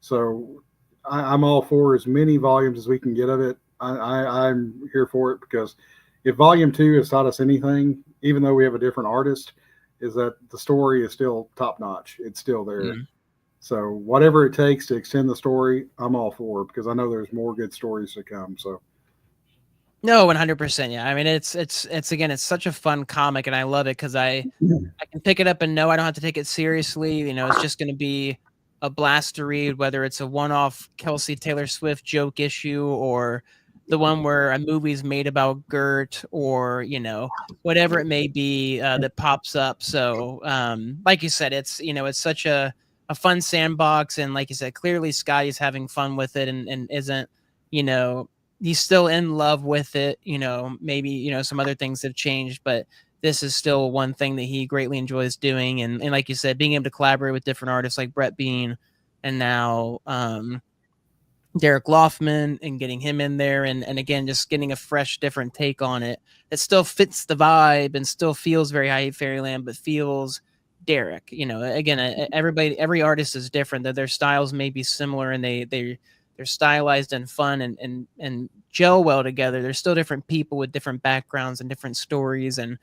So I'm all for as many volumes as we can get of it. I'm here for it, because if volume 2 has taught us anything, even though we have a different artist, is that the story is still top notch. It's still there. Mm. So whatever it takes to extend the story, I'm all for, because I know there's more good stories to come. So. No, 100%. Yeah. I mean, it's again, it's such a fun comic, and I love it because I can pick it up and know I don't have to take it seriously. You know, it's just going to be a blast to read, whether it's a one-off Kelsey Taylor Swift joke issue, or the one where a movie's made about Gert, or, you know, whatever it may be that pops up. So like you said, it's, you know, it's such a fun sandbox. And like you said, clearly Skottie's having fun with it, and isn't, you know, he's still in love with it. You know, maybe, you know, some other things have changed, but this is still one thing that he greatly enjoys doing. And like you said, being able to collaborate with different artists like Brett Bean, and now Derek Loffman, and getting him in there, and again, just getting a fresh, different take on it that still fits the vibe and still feels very I Hate Fairyland, but feels Derek. You know, again, every artist is different. That their styles may be similar, and they're stylized and fun, and gel well together. They're still different people with different backgrounds and different stories, and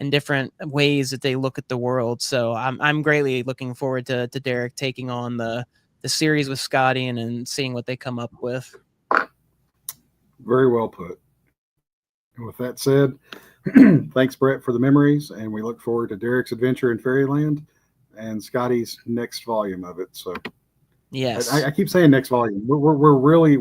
different ways that they look at the world. So I'm greatly looking forward to Derek taking on the series with Skottie, and seeing what they come up with. Very well put. And with that said, thanks, Brett, for the memories, and we look forward to Derek's adventure in Fairyland and Skottie's next volume of it. So yes, I keep saying next volume. We're really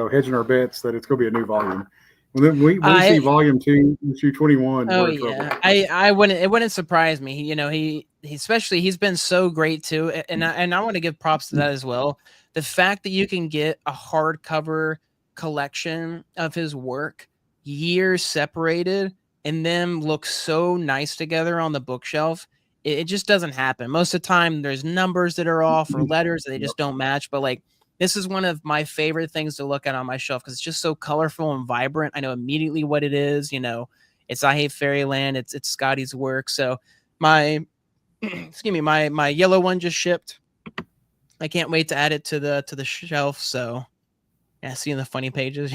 hedging our bets that it's going to be a new volume. When we see volume 2 issue 21. Oh yeah, I wouldn't. It wouldn't surprise me. You know, he especially, he's been so great too, and I want to give props to that as well. The fact that you can get a hardcover collection of his work, years separated, and them look so nice together on the bookshelf, it just doesn't happen. Most of the time, there's numbers that are off, or letters that they just don't match. But like, this is one of my favorite things to look at on my shelf, because it's just so colorful and vibrant. I know immediately what it is. You know, it's I Hate Fairyland. It's Skottie's work. So my my yellow one just shipped. I can't wait to add it to the shelf. So yeah, seeing the funny pages.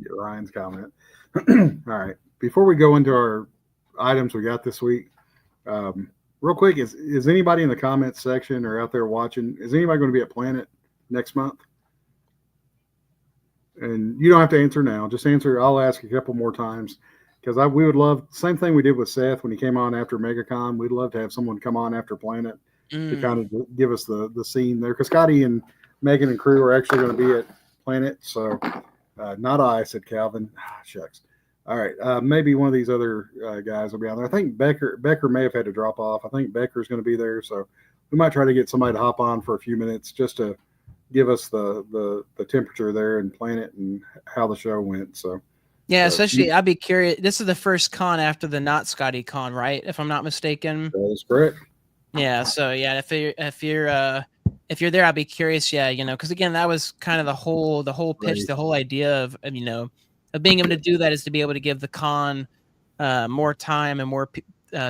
Ryan's comment. All right, before we go into our items we got this week, real quick, is anybody in the comments section or out there watching, is anybody going to be at Planet next month? And you don't have to answer now. Just answer. I'll ask a couple more times, because we would love, same thing we did with Seth when he came on after MegaCon. We'd love to have someone come on after Planet to kind of give us the scene there, because Skottie and Megan and crew are actually going to be at Planet. So not I, said Calvin. Shucks. All right, maybe one of these other guys will be on there. I think Becker may have had to drop off. I think Becker's going to be there, so we might try to get somebody to hop on for a few minutes just to give us the temperature there and Planet and how the show went. So yeah, especially I'd be curious. This is the first con after the not Skottie con, right? If I'm not mistaken. That is correct. Yeah. So yeah, if you're there, I'd be curious. Yeah, you know, because again, that was kind of the whole pitch, right. The whole idea of of being able to do that is to be able to give the con more time and more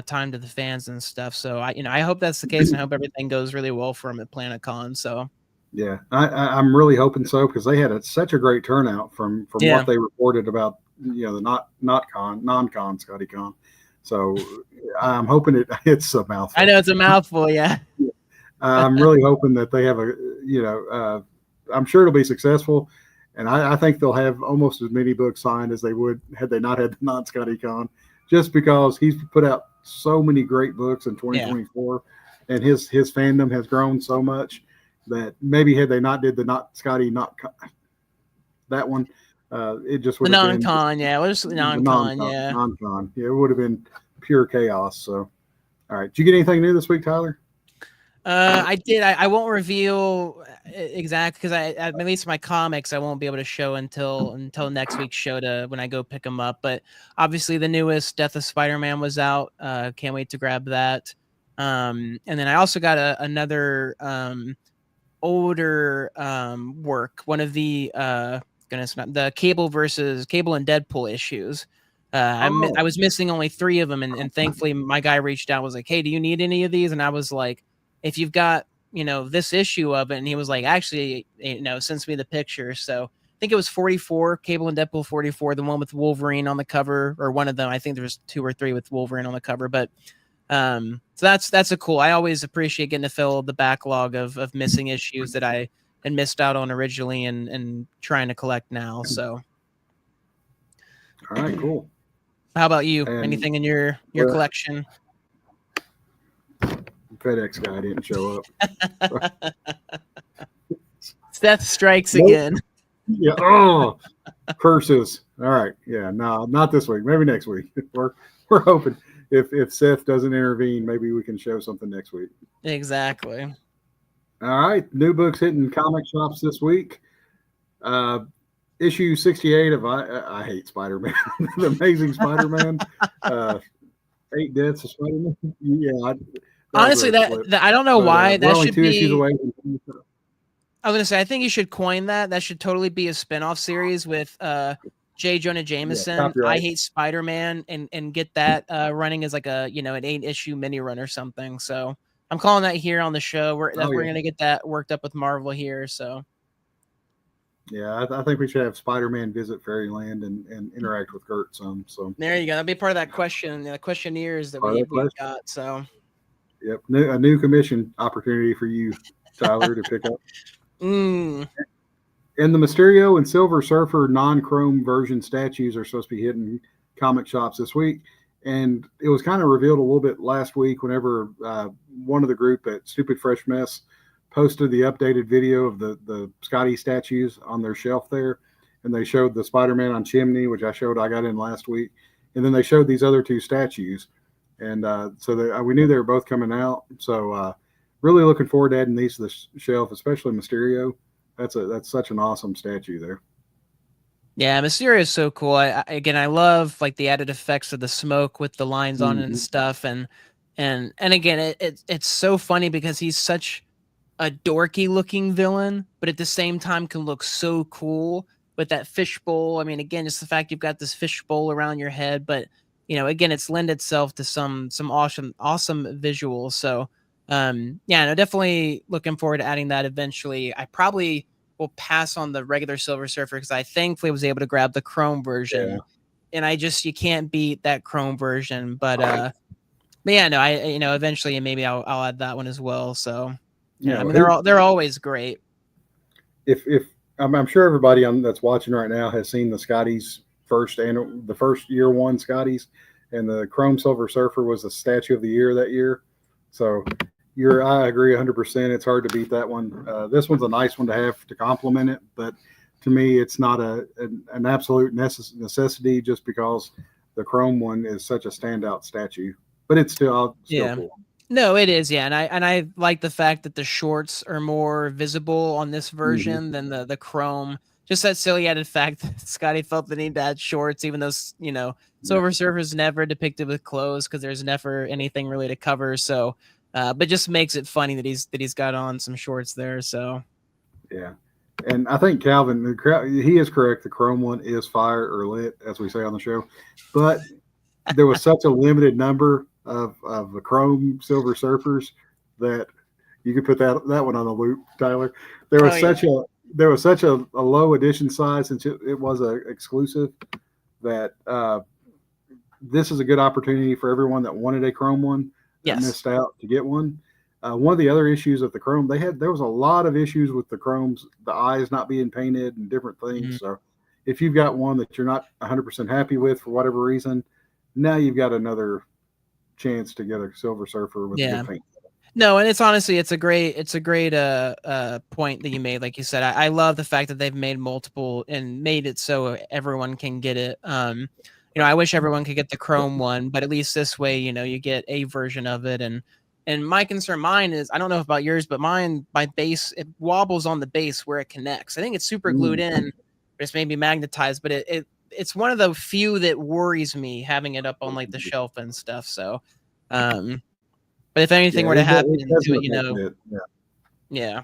time to the fans and stuff. So I hope that's the case, and I hope everything goes really well for them at Planet Con. So yeah, I'm really hoping so, because they had such a great turnout from what they reported about the non-con Skottie Con. So I'm hoping it's a mouthful. I know it's a mouthful. Yeah. I'm really hoping that they have I'm sure it'll be successful. And I think they'll have almost as many books signed as they would had they not had the non-Skottie Con, just because he's put out so many great books in 2024, and his fandom has grown so much that maybe had they not did the not Skottie that one, it just would have been non-con. Yeah, what is the non-con? Yeah, non-con. Yeah, it would have been pure chaos. So, all right, did you get anything new this week, Tyler? I did. I won't reveal exact because at least my comics I won't be able to show until next week's show when I go pick them up. But obviously the newest Death of Spider-Man was out. Can't wait to grab that. And then I also got another older work. One of the the Cable and Deadpool issues. I was missing only 3 of them, and thankfully my guy reached out, was like, "Hey, do you need any of these?" And I was like, "If you've got this issue of it," and he was like, "Actually, sends me the picture." So I think it was 44, Cable and Deadpool 44, the one with Wolverine on the cover, or one of them. I think there was 2 or 3 with Wolverine on the cover, but so that's a cool. I always appreciate getting to fill the backlog of missing issues that I had missed out on originally and trying to collect now. So, all right, cool. How about you? And, anything in your collection? FedEx guy didn't show up. Seth strikes again. Yeah. Oh, curses. All right. Yeah. No, not this week. Maybe next week. We're hoping if Seth doesn't intervene, maybe we can show something next week. Exactly. All right. New books hitting comic shops this week. Issue 68 of I Hate Spider-Man, The Amazing Spider-Man. 8 Deaths of Spider-Man. Yeah. Honestly, that I don't know why that should 2 be. Issues away. I was gonna say, I think you should coin that. That should totally be a spinoff series with J. Jonah Jameson. I Hate Spider-Man, and get that running as like a an 8-issue mini run or something. So I'm calling that here on the show. We're gonna get that worked up with Marvel here. So yeah, I think we should have Spider-Man visit Fairyland and interact with Kurt some. So there you go. That'll be part of that questionnaires that we've got. So yep, a new commission opportunity for you, Tyler, to pick up. And the Mysterio and Silver Surfer non-chrome version statues are supposed to be hitting comic shops this week. And it was kind of revealed a little bit last week whenever one of the group at Stupid Fresh Mess posted the updated video of the Skottie statues on their shelf there. And they showed the Spider-Man on Chimney, which I got in last week. And then they showed these other 2 statues. And so we knew they were both coming out. So really looking forward to adding these to the shelf, especially Mysterio. That's such an awesome statue there. Yeah, Mysterio is so cool. I love like the added effects of the smoke with the lines on it and stuff. And again, it's so funny because he's such a dorky looking villain, but at the same time can look so cool with that fishbowl. I mean, again, just the fact you've got this fishbowl around your head, but again, it's lend itself to some awesome visuals. So definitely looking forward to adding that eventually. I probably will pass on the regular Silver Surfer because I thankfully was able to grab the chrome version, and you can't beat that chrome version. But yeah, no, eventually maybe I'll add that one as well. So yeah, I mean they're always great. If I'm sure everybody that's watching right now has seen the Skottie's the first year 1 Skotties, and the Chrome Silver Surfer was the statue of the year that year. So I agree 100%. It's hard to beat that one. This one's a nice one to have to complement it, but to me, it's not an absolute necessity just because the Chrome one is such a standout statue. But it's still cool. No, it is, yeah, and I like the fact that the shorts are more visible on this version than the Chrome. Just that silly added fact that Skottie felt the need to add shorts, even though Silver Surfer is never depicted with clothes because there's never anything really to cover. So, but just makes it funny that he's got on some shorts there. So, yeah, and I think Calvin, he is correct. The Chrome one is fire or lit, as we say on the show, but there was such a limited number of the Chrome Silver Surfers that you could put that one on the loop, Tyler. There was such a low edition size since it was a exclusive that this is a good opportunity for everyone that wanted a Chrome one that missed out to get one. One of the other issues of the Chrome, there was a lot of issues with the Chromes, the eyes not being painted and different things. So if you've got one that you're not 100% happy with for whatever reason, now you've got another chance to get a Silver Surfer with good paint. No, and it's a great point that you made. Like you said, I love the fact that they've made multiple and made it so everyone can get it. I wish everyone could get the Chrome one, but at least this way, you get a version of it. And And my concern, mine is, I don't know about yours, but mine, my base, it wobbles on the base where it connects. I think it's super glued in, but it's maybe magnetized, but it's one of the few that worries me having it up on like the shelf and stuff. So, but if anything were to happen to it, yeah.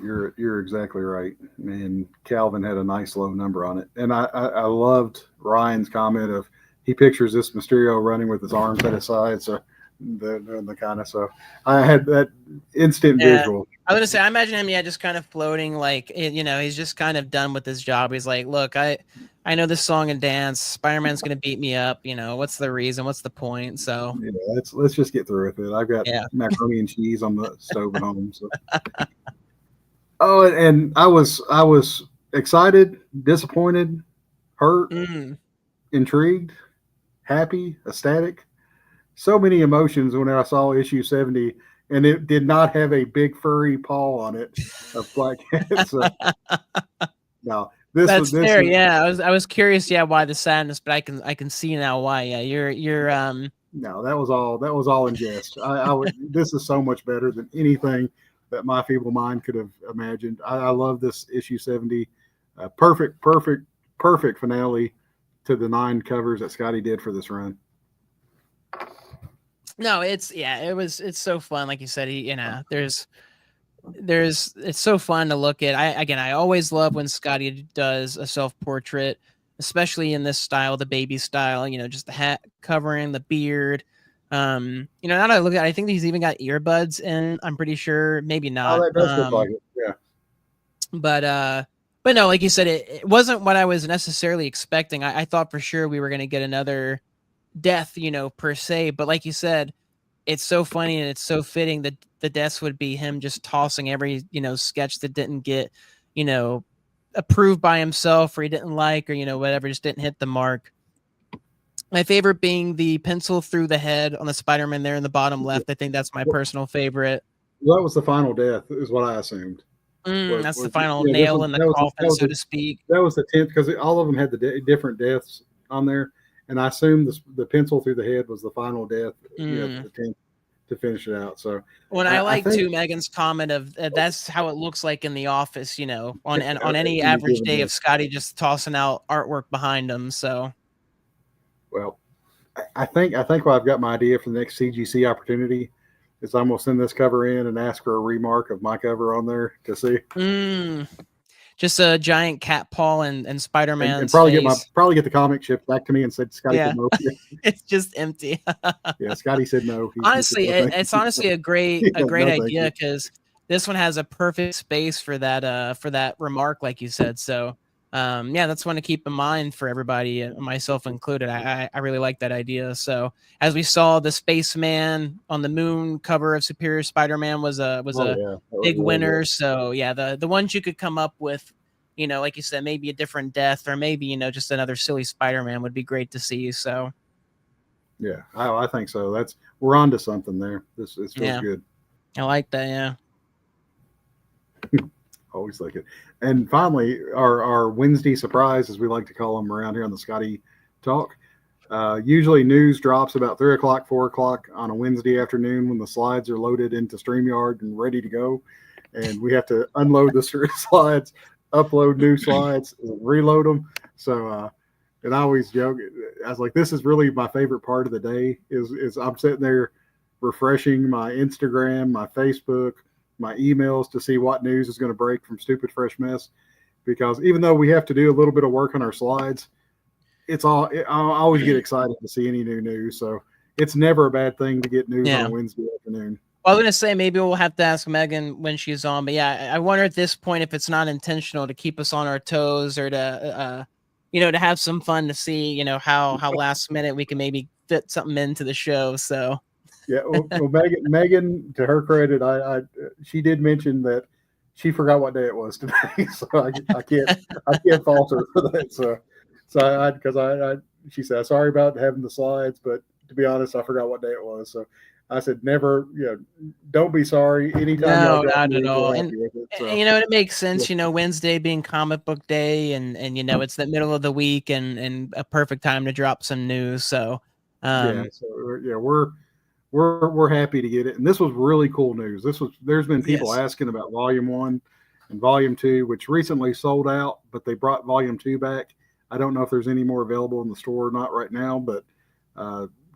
You're exactly right. And Calvin had a nice low number on it. And I loved Ryan's comment of he pictures this Mysterio running with his arms at his side. So the kind of, so I had that instant visual. I was gonna say, I imagine him, just kind of floating, like, he's just kind of done with his job. He's like, look, I know this song and dance. Spider-Man's gonna beat me up. What's the reason? What's the point? So yeah, let's just get through with it. I've got macaroni and cheese on the stove at home. So. Oh, and I was excited, disappointed, hurt, intrigued, happy, ecstatic. So many emotions when I saw issue 70, and it did not have a big furry paw on it of Black Cat. So, no, that's fair. Yeah, I was curious. Yeah, why the sadness? But I can see now why. Yeah, you're No, that was all in jest. I would. This is so much better than anything that my feeble mind could have imagined. I love this issue 70. Perfect finale to the 9 covers that Skottie did for this run. No, it's so fun. Like you said, it's so fun to look at. I always love when Skottie does a self-portrait, especially in this style, the baby style, just the hat covering, the beard. Now that I look at it, I think he's even got earbuds in. I'm pretty sure, maybe not. Oh, that does look like it. Yeah. But no, like you said, it wasn't what I was necessarily expecting. I thought for sure we were going to get another death, per se. But like you said, it's so funny and it's so fitting that the deaths would be him just tossing every, sketch that didn't get, approved by himself, or he didn't like, or, whatever, just didn't hit the mark. My favorite being the pencil through the head on the Spider-Man there in the bottom left. I think that's my personal favorite. Well, that was the final death, is what I assumed. That's the final nail in the coffin, so to speak. That was the 10th, because all of them had the different deaths on there, and I assumed the pencil through the head was the final death, the 10th, to finish it out. So when I think Megan's comment of that's how it looks like in the office, on any average day of Skottie just tossing out artwork behind him. So. Well, I think what I've got my idea for the next CGC opportunity is I'm going to send this cover in and ask for a remark of my cover on there to see. Just a giant cat paw and Spider-Man's and probably face. get the comic shipped back to me and said Skottie said no. It's just empty. Yeah, Skottie said no. Honestly, it's honestly a great idea, because this one has a perfect space for that remark, like you said. So. That's one to keep in mind for everybody, myself included. I really like that idea. So as we saw, the Spaceman on the Moon cover of Superior Spider-Man was a big winner. Good. So the ones you could come up with, like you said, maybe a different death, or maybe, just another silly Spider-Man would be great to see. So yeah, I think so. We're on to something there. This feels good. I like that. Yeah. Always like it. And finally, our Wednesday surprise, as we like to call them around here on the Skottie Talk. Usually news drops about 3 o'clock, 4 o'clock on a Wednesday afternoon when the slides are loaded into StreamYard and ready to go. And we have to unload the slides, upload new slides, reload them. So, and I always joke, I was like, this is really my favorite part of the day is I'm sitting there refreshing my Instagram, my Facebook, my emails to see what news is going to break from Stupid Fresh Mess, because even though we have to do a little bit of work on our slides, I always get excited to see any new news. So it's never a bad thing to get news on a Wednesday afternoon. Well, I was going to say, maybe we'll have to ask Megan when she's on, but I wonder at this point if it's not intentional to keep us on our toes, or to, to have some fun to see, how last minute we can maybe fit something into the show. So. Yeah, well, Megan, to her credit, she did mention that she forgot what day it was today, so I can't fault her for that. So she said, sorry about having the slides, but to be honest, I forgot what day it was. So I said, never, don't be sorry. Anytime. No, not at all. And it makes sense. Wednesday being comic book day, and it's the middle of the week, and a perfect time to drop some news. So. We're happy to get it, and this was really cool news. There's been people asking about Volume 1 and Volume 2, which recently sold out, but they brought Volume 2 back. I don't know if there's any more available in the store or not right now, but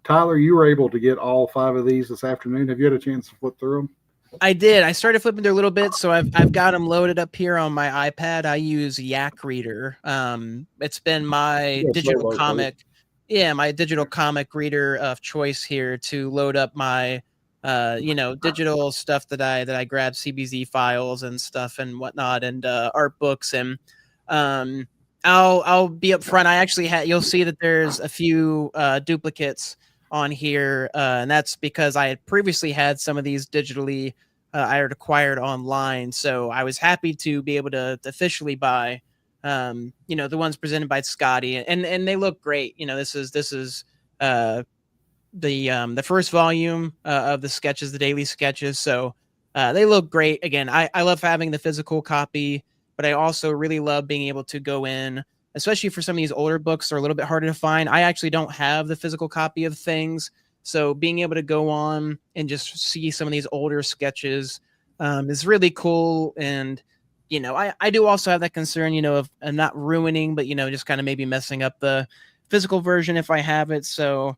Tyler, you were able to get all 5 of these this afternoon. Have you had a chance to flip through them? I did. I started flipping through a little bit, so I've got them loaded up here on my iPad. I use Yak Reader. It's been my digital comic, my digital comic reader of choice here to load up my, digital stuff that I grab, CBZ files and stuff and whatnot, and art books. And I'll be up front. I actually you'll see that there's a few duplicates on here, and that's because I had previously had some of these digitally I had acquired online, so I was happy to be able to officially buy the ones presented by Skottie, and they look great. This is the first volume of the sketches, the daily sketches, so they look great. Again, I love having the physical copy, but I also really love being able to go in, especially for some of these older books that are a little bit harder to find. I actually don't have the physical copy of things. So being able to go on and just see some of these older sketches is really cool. And, I do also have that concern, of not ruining, but, just kind of maybe messing up the physical version if I have it. So,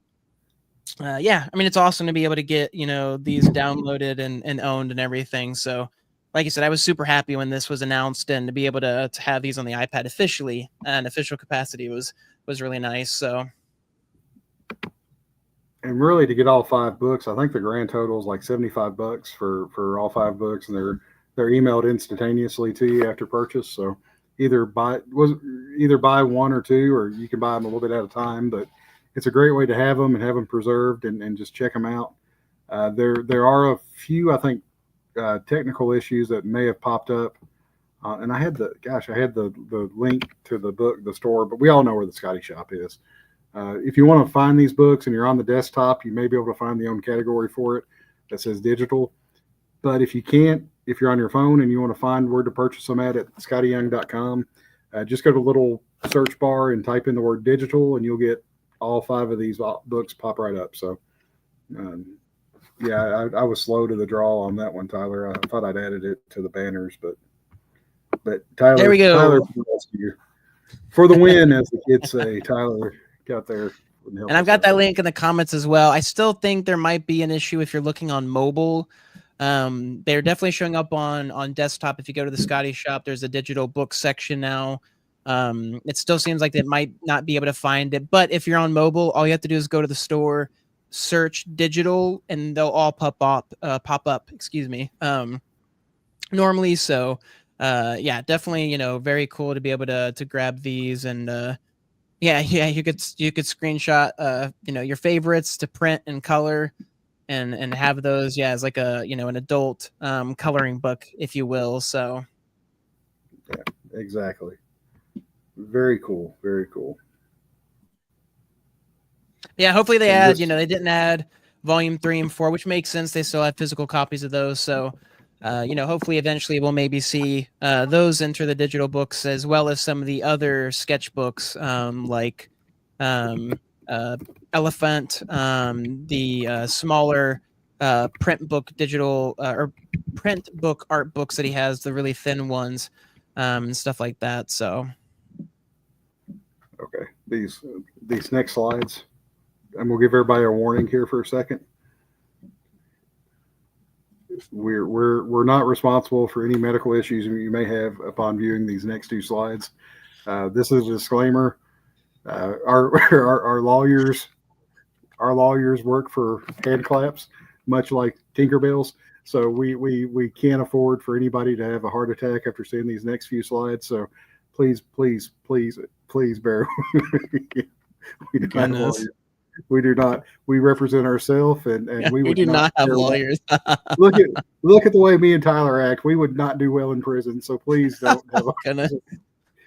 it's awesome to be able to get, these downloaded and owned and everything. So, like I said, I was super happy when this was announced, and to be able to have these on the iPad officially and official capacity was really nice. So, and really, to get all 5 books, I think the grand total is like $75 for all 5 books, and they're emailed instantaneously to you after purchase. So either buy 1 or 2, or you can buy them a little bit at a time. But it's a great way to have them and have them preserved and just check them out. There are a few, I think, technical issues that may have popped up, and I had the link to the store, but we all know where the Skottie shop is. If you want to find these books and you're on the desktop, you may be able to find the own category for it that says digital. But if you can't, if you're on your phone and you want to find where to purchase them at SkottieYoung.com, just go to the little search bar and type in the word digital, and you'll get all 5 of these books pop right up. So, I was slow to the draw on that one, Tyler. I thought I'd added it to the banners, but Tyler, there we go. Tyler for the win, as the kids say. Tyler got there. And I've got that link in the comments as well. I still think there might be an issue if you're looking on mobile. They're definitely showing up on desktop. If you go to the Skottie shop, there's a digital book section now. It still seems like they might not be able to find it, but if you're on mobile, all you have to do is go to the store, search digital, and they'll all pop up. Excuse me. Normally, so definitely, very cool to be able to grab these, and you could screenshot your favorites to print and color, and have those as like an adult coloring book, if you will. So yeah, exactly. Very cool. Very cool. Yeah, hopefully they add, they didn't add volume 3 and 4, which makes sense. They still have physical copies of those. So, hopefully eventually we'll maybe see those enter the digital books, as well as some of the other sketchbooks, like Elephant, the smaller print book digital or print book art books that he has, the really thin ones, and stuff like that. So, okay, these next slides. And we'll give everybody a warning here for a second. We're not responsible for any medical issues you may have upon viewing these next 2 slides. This is a disclaimer. Our lawyers work for hand claps, much like Tinkerbell's. So we can't afford for anybody to have a heart attack after seeing these next few slides. So please bear. We do not. We represent ourselves, and we do not have lawyers. look at the way me and Tyler act. We would not do well in prison. So please don't have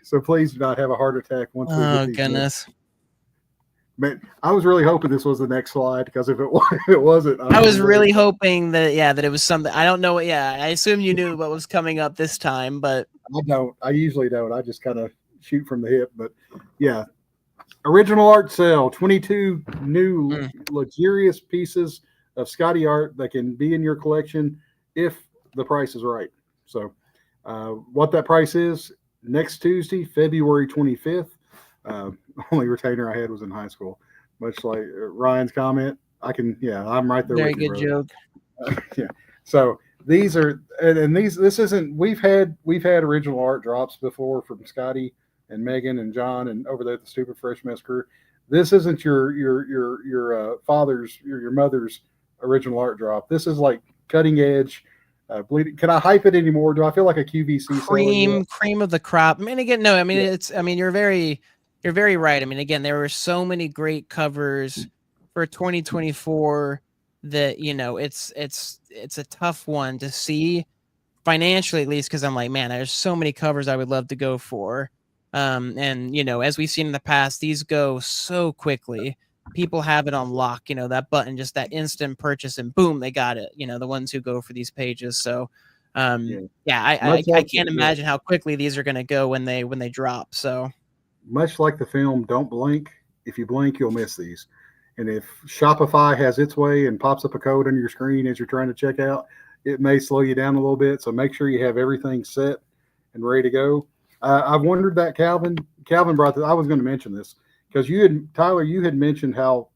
so please do not have a heart attack once we get these goodness. Man, I was really hoping this was the next slide, because if it wasn't, I was really hoping that it was something. I don't know. I assume you knew what was coming up this time, but I don't. I usually don't. I just kind of shoot from the hip. But yeah. Original art sale, 22 new luxurious pieces of Skottie art that can be in your collection if the price is right. So, what that price is next Tuesday, February 25th. Only retainer I had was in high school. Much like Ryan's comment, I'm right there Very with you, good brother. joke. Yeah. So these are, and these, this isn't, we've had original art drops before from Skottie and Megan and John and over there at the Stupid Fresh Mess crew. This isn't your father's, your mother's original art drop. This is like cutting edge. Bleeding. Can I hype it anymore? Do I feel like a QVC seller? Cream of the crop. I mean, again, no, I mean, Yeah. you're very right. I mean, again, there were so many great covers for 2024 that, it's a tough one to see financially, at least. Cause I'm like, man, there's so many covers I would love to go for. And as we've seen in the past, these go so quickly. People have it on lock, that button, just that instant purchase, and boom, they got it. The ones who go for these pages. So, I can't imagine how quickly these are going to go when they drop. So much like the film Don't Blink, if you blink, you'll miss these. And if Shopify has its way and pops up a code on your screen as you're trying to check out, it may slow you down a little bit. So make sure you have everything set and ready to go. I've wondered that Calvin brought this. I was going to mention this because Tyler, you had mentioned how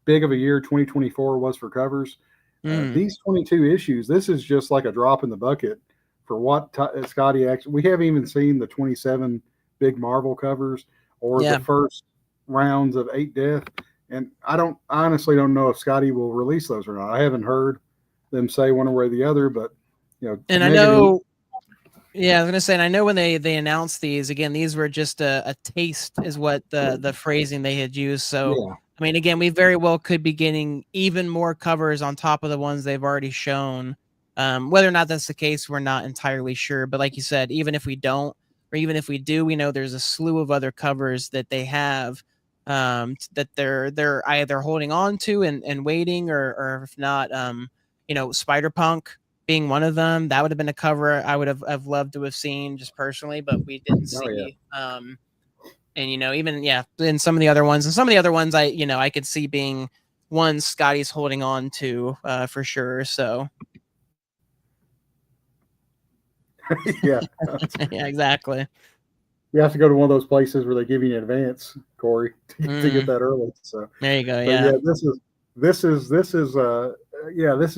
big of a year 2024 was for covers. These 22 issues, this is just like a drop in the bucket for what Skottie actually. We haven't even seen the 27 big Marvel covers or the first rounds of 8 Death, and I honestly don't know if Skottie will release those or not. I haven't heard them say one way or the other, but and I know. Yeah, I was gonna say, and I know when they announced these, again, these were just a taste, is what the phrasing they had used. So, I mean, again, we very well could be getting even more covers on top of the ones they've already shown. Whether or not that's the case, we're not entirely sure. But like you said, even if we don't, or even if we do, we know there's a slew of other covers that they have that they're either holding on to and waiting, or if not, Spider-Punk being one of them. That would have been a cover I would have loved to have seen just personally, but we didn't see. And even in some of the other ones, I could see being ones Skottie's holding on to for sure. So yeah, yeah, exactly. You have to go to one of those places where they give you an advance, Corey, to get that early. So there you go. This is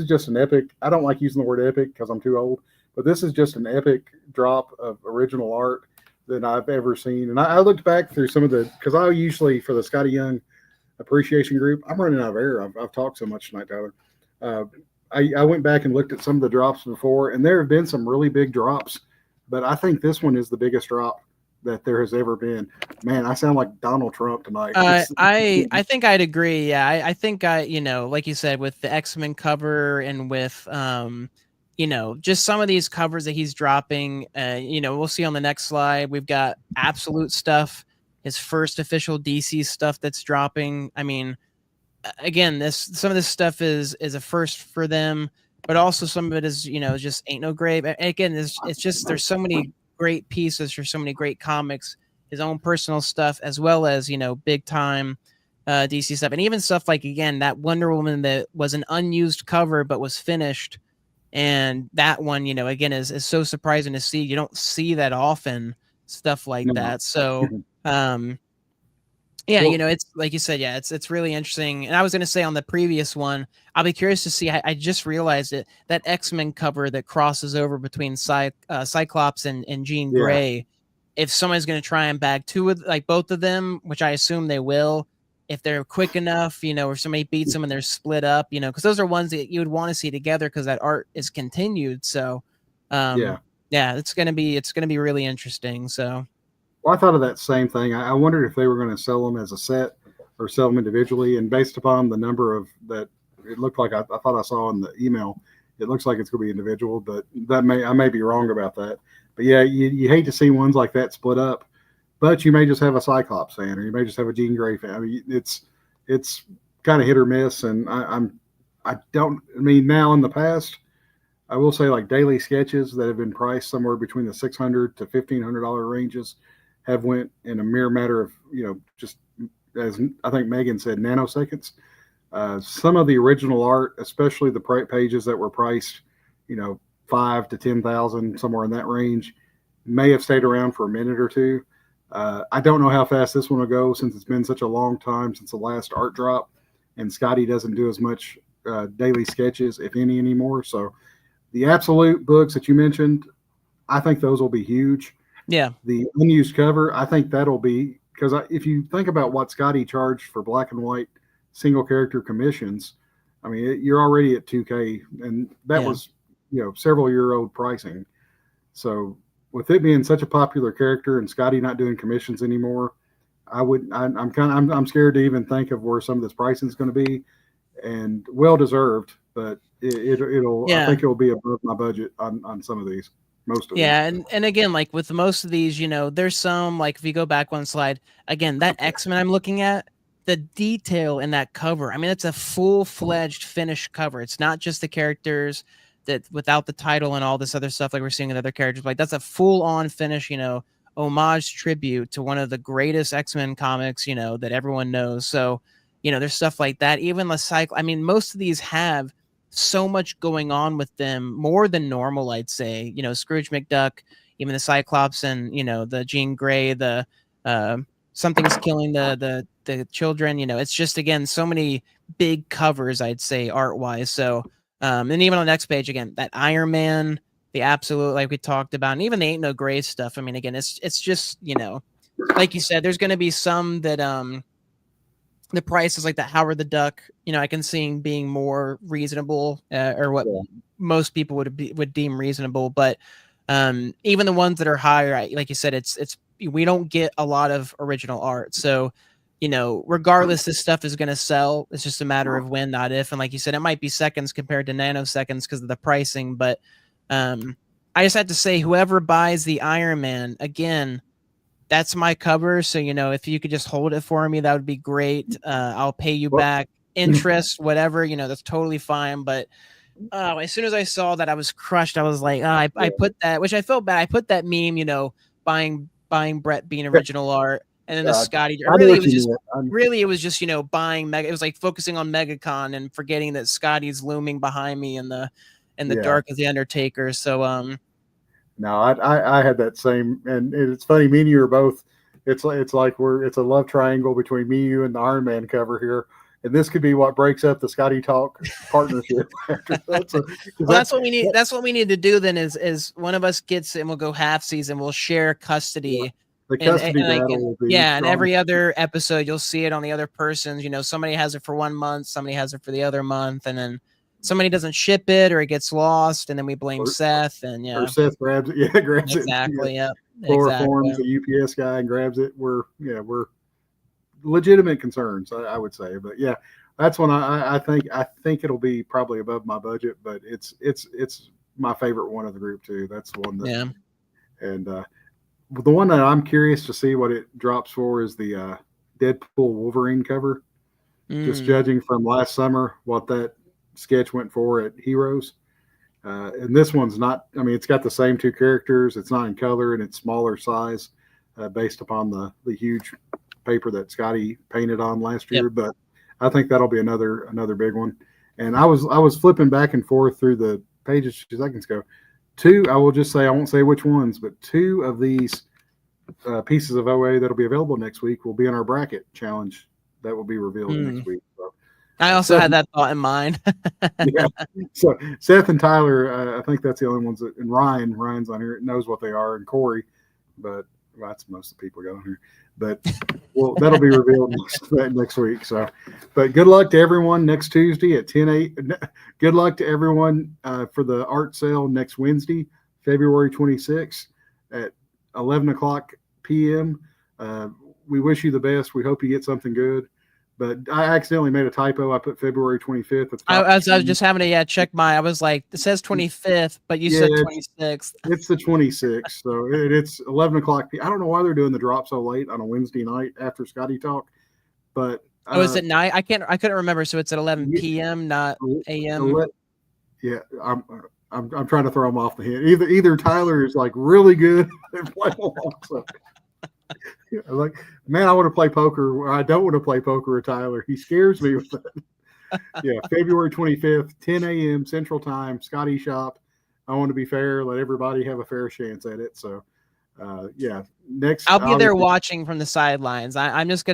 just an epic. I don't like using the word epic because I'm too old, but this is just an epic drop of original art that I've ever seen. And I looked back through some of because I usually, for the Skottie Young Appreciation Group, I'm running out of air. I've talked so much tonight, Tyler. I went back and looked at some of the drops before, and there have been some really big drops, but I think this one is the biggest drop that there has ever been. Man, I sound like Donald Trump tonight. I think I'd agree. Yeah, I think like you said, with the X-Men cover and with just some of these covers that he's dropping. We'll see on the next slide. We've got Absolute stuff, his first official DC stuff that's dropping. I mean, again, some of this stuff is a first for them, but also some of it is just ain't no grave. Again, it's just there's so many great pieces for so many great comics, his own personal stuff, as well as big time DC stuff, and even stuff like, again, that Wonder Woman that was an unused cover but was finished, and that one again is so surprising to see. You don't see that often, stuff like that. So it's like you said, it's really interesting. And I was going to say on the previous one, I'll be curious to see. I just realized it, that X-Men cover that crosses over between Cyclops and Jean Grey. If somebody's going to try and bag both of them, which I assume they will, if they're quick enough, or somebody beats them and they're split up, because those are ones that you would want to see together because that art is continued. So, it's going to be really interesting. So. Well, I thought of that same thing. I wondered if they were going to sell them as a set or sell them individually. And based upon the number of that, it looked like I thought I saw in the email, it looks like it's going to be individual, but I may be wrong about that. But yeah, you hate to see ones like that split up, but you may just have a Cyclops fan, or you may just have a Jean Grey fan. I mean, it's kind of hit or miss. And now in the past, I will say, like, daily sketches that have been priced somewhere between the $600 to $1,500 ranges have went in a mere matter of, just as I think Megan said, nanoseconds. Some of the original art, especially the pages that were priced, 5 to 10,000, somewhere in that range, may have stayed around for a minute or two. I don't know how fast this one will go since it's been such a long time since the last art drop, and Skottie doesn't do as much daily sketches, if any, anymore. So the absolute books that you mentioned, I think those will be huge. Yeah. The unused cover, I think that'll be, because if you think about what Skottie charged for black and white single character commissions, I mean, you're already at 2K, and that was, several year old pricing. So with it being such a popular character and Skottie not doing commissions anymore, I'm scared to even think of where some of this pricing is going to be, and well deserved, but it'll I think it'll be above my budget on some of these. Most of them. And again, like with most of these, there's some, like if you go back one slide, again, that X-Men I'm looking at, the detail in that cover, I mean, it's a full-fledged finished cover. It's not just the characters that without the title and all this other stuff like we're seeing in other characters. Like that's a full-on finish, homage tribute to one of the greatest X-Men comics, that everyone knows. So, there's stuff like that. Even the cycle. I mean, most of these have so much going on with them, more than normal, I'd say. Scrooge McDuck, even the Cyclops, and the Jean Grey, the something's killing the children. It's just, again, so many big covers, I'd say, art wise. So and even on the next page, again, that Iron Man, the absolute, like we talked about, and even the Ain't No Grey stuff. I mean, again, it's just, like you said, there's going to be some that the price is like that Howard the Duck, I can see being more reasonable, or what most people would deem reasonable. But even the ones that are higher, like you said, it's we don't get a lot of original art. So, regardless, this stuff is going to sell. It's just a matter of when, not if. And like you said, it might be seconds compared to nanoseconds because of the pricing. But I just have to say, whoever buys the Iron Man, again, that's my cover. So, if you could just hold it for me, that would be great. I'll pay you back interest, whatever, that's totally fine. But as soon as I saw that, I was crushed. I was like, I put that, which I felt bad. I put that meme, buying Brett Bean original art, and then the Skottie. It was just buying Mega. It was like focusing on MegaCon and forgetting that Scottie's looming behind me in the dark of the Undertaker. So no, I had that same, and it's funny. Me and you are both. It's like it's a love triangle between me, you, and the Iron Man cover here. And this could be what breaks up the Skottie Talk partnership. That's what we need. That's what we need to do. Then is one of us gets, and we'll go half season. We'll share custody. Yeah. The custody battle will be and every other episode you'll see it on the other person's. somebody has it for 1 month, somebody has it for the other month, and then somebody doesn't ship it or it gets lost, and then we blame Seth. And or Seth grabs it. Yeah, grabs exactly, it. Chloroforms the UPS guy and grabs it. We're legitimate concerns, I would say. But yeah, that's one I think it'll be probably above my budget, but it's my favorite one of the group too. That's the one that and the one that I'm curious to see what it drops for is the Deadpool Wolverine cover. Just judging from last summer what that sketch went for at Heroes. And this one's not, I mean, it's got the same two characters. It's not in color and it's smaller size based upon the huge paper that Skottie painted on last year. But I think that'll be another big one. And I was flipping back and forth through the pages 2 seconds ago. I will just say, I won't say which ones, but 2 of these pieces of OA that'll be available next week will be in our bracket challenge that will be revealed next week. So, I also had that thought in mind. Yeah. So Seth and Tyler, I think that's the only ones that, and Ryan's on here, knows what they are, and Corey, but that's most of the people got on here. But well, that'll be revealed next week. So, but good luck to everyone next Tuesday at 10:08. Good luck to everyone for the art sale next Wednesday, February 26th at 11:00 p.m. We wish you the best. We hope you get something good. But I accidentally made a typo. I put February 25th. I was just having to check I was like, it says 25th, but you said 26th. It's the 26th. So it's 11:00. I don't know why they're doing the drop so late on a Wednesday night after Skottie Talk. But is it night? I couldn't remember. So it's at 11 p.m., not a.m. Yeah, I'm trying to throw them off the hint. Either Tyler is like really good at playing along. So. Like, man, I want to play poker. Or I don't want to play poker with Tyler. He scares me with that. Yeah, February 25th, 10 a.m. Central Time, Skottie Shop. I want to be fair, let everybody have a fair chance at it. So, yeah, next. I'll be there watching from the sidelines. I just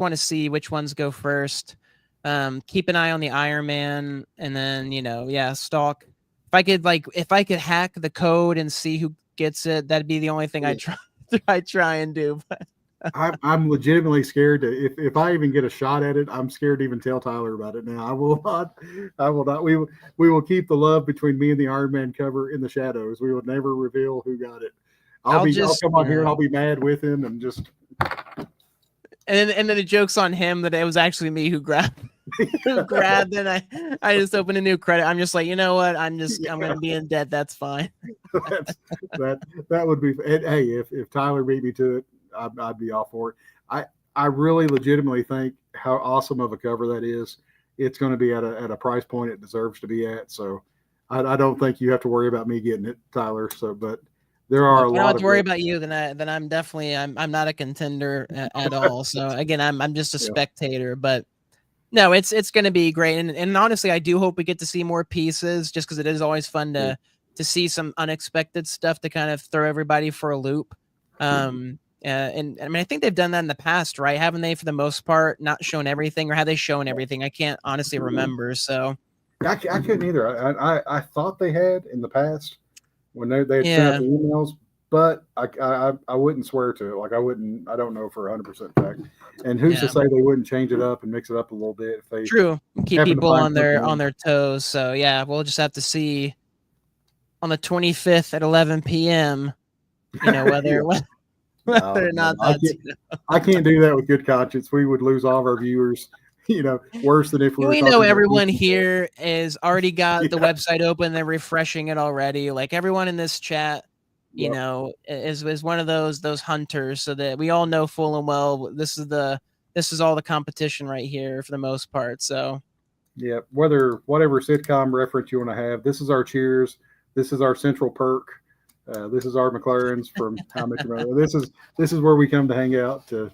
want to see which ones go first. Keep an eye on the Iron Man, and then stalk. If I could hack the code and see who gets it, that'd be the only thing I try and do. But I'm legitimately scared to if I even get a shot at it, I'm scared to even tell Tyler about it now. I will not. We will keep the love between me and the Iron Man cover in the shadows. We will never reveal who got it. I'll come on here and I'll be mad with him and just and then the joke's on him that it was actually me who grabbed and I just opened a new credit. I'm just like, you know what? I'm gonna be in debt. That's fine. that would be. And hey, if Tyler beat me to it, I'd be all for it. I really legitimately think how awesome of a cover that is. It's going to be at a price point it deserves to be at. So I don't think you have to worry about me getting it, Tyler. So, but there are a lot. I don't have to worry about you. Then I'm definitely I'm not a contender at all. So again, I'm just a spectator. But no, it's going to be great. And honestly, I do hope we get to see more pieces, just because it is always fun to see some unexpected stuff to kind of throw everybody for a loop. And I mean, I think they've done that in the past, right? Haven't they, for the most part, not shown everything, or have they shown everything? I can't honestly remember. So I couldn't either. I thought they had in the past when they sent out the emails, but I wouldn't swear to it. Like I don't know for 100% fact. And who's to say they wouldn't change it up and mix it up a little bit if they keep people on their toes. So yeah, we'll just have to see on the 25th at 11 p.m. Whether or not that's. I can't do that with good conscience. We would lose all of our viewers. Worse than if we know everyone here is already got the website open. They're refreshing it already. Like everyone in this chat, is one of those hunters, so that we all know full and well this is all the competition right here for the most part. So yeah, whatever sitcom reference you want to have, this is our Cheers. This is our Central Perk. This is our McLaren's from How Much Money. This is where we come to hang out, to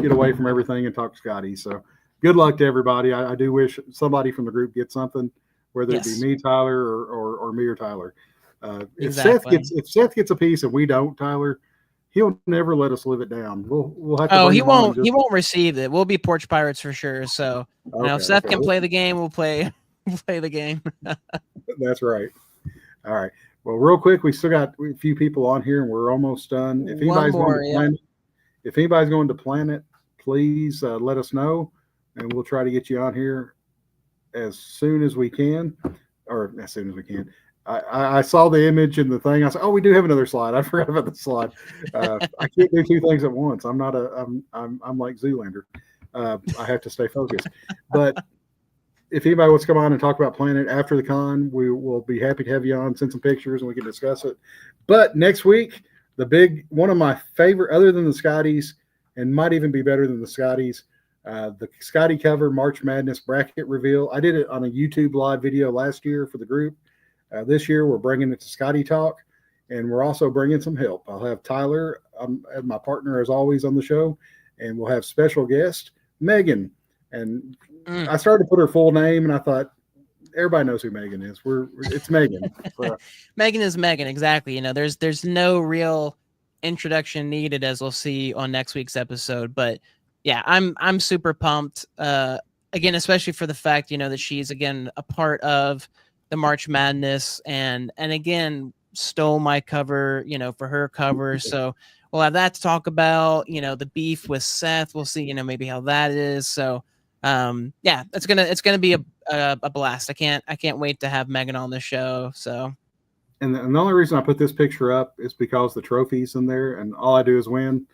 get away from everything and talk to Skottie. So good luck to everybody. I do wish somebody from the group gets something, whether it be me, Tyler, or me or Tyler. If Seth gets a piece and we don't, Tyler, he'll never let us live it down. We'll have to. He won't receive it. We'll be Porch Pirates for sure. So if Seth can play the game, we'll play the game. That's right. All right. Well, real quick, we still got a few people on here, and we're almost done. If anybody's going to Planet, please let us know, and we'll try to get you on here as soon as we can, or as soon as we can. I saw the image and the thing. I said, "Oh, we do have another slide. I forgot about the slide. I can't do two things at once. I'm not I'm like Zoolander. I have to stay focused. But if anybody wants to come on and talk about Planet after the con, we will be happy to have you on. Send some pictures and we can discuss it. But next week, one of my favorite, other than the Skotties, and might even be better than the Skotties, the Skottie cover March Madness bracket reveal. I did it on a YouTube live video last year for the group. This year, we're bringing it to Skottie Talk, and we're also bringing some help. I'll have Tyler, as my partner, as always, on the show, and we'll have special guest Megan. And I started to put her full name, and I thought everybody knows who Megan is. It's Megan. Megan is Megan, exactly. There's no real introduction needed, as we'll see on next week's episode. But yeah, I'm super pumped. Again, especially for the fact that she's again a part of the March Madness, and again stole my cover, for her cover. So we'll have that to talk about. The beef with Seth. We'll see. Maybe how that is. So. Yeah, it's gonna be a blast. I can't wait to have Megan on the show. So, and the only reason I put this picture up is because the trophy's in there, and all I do is win.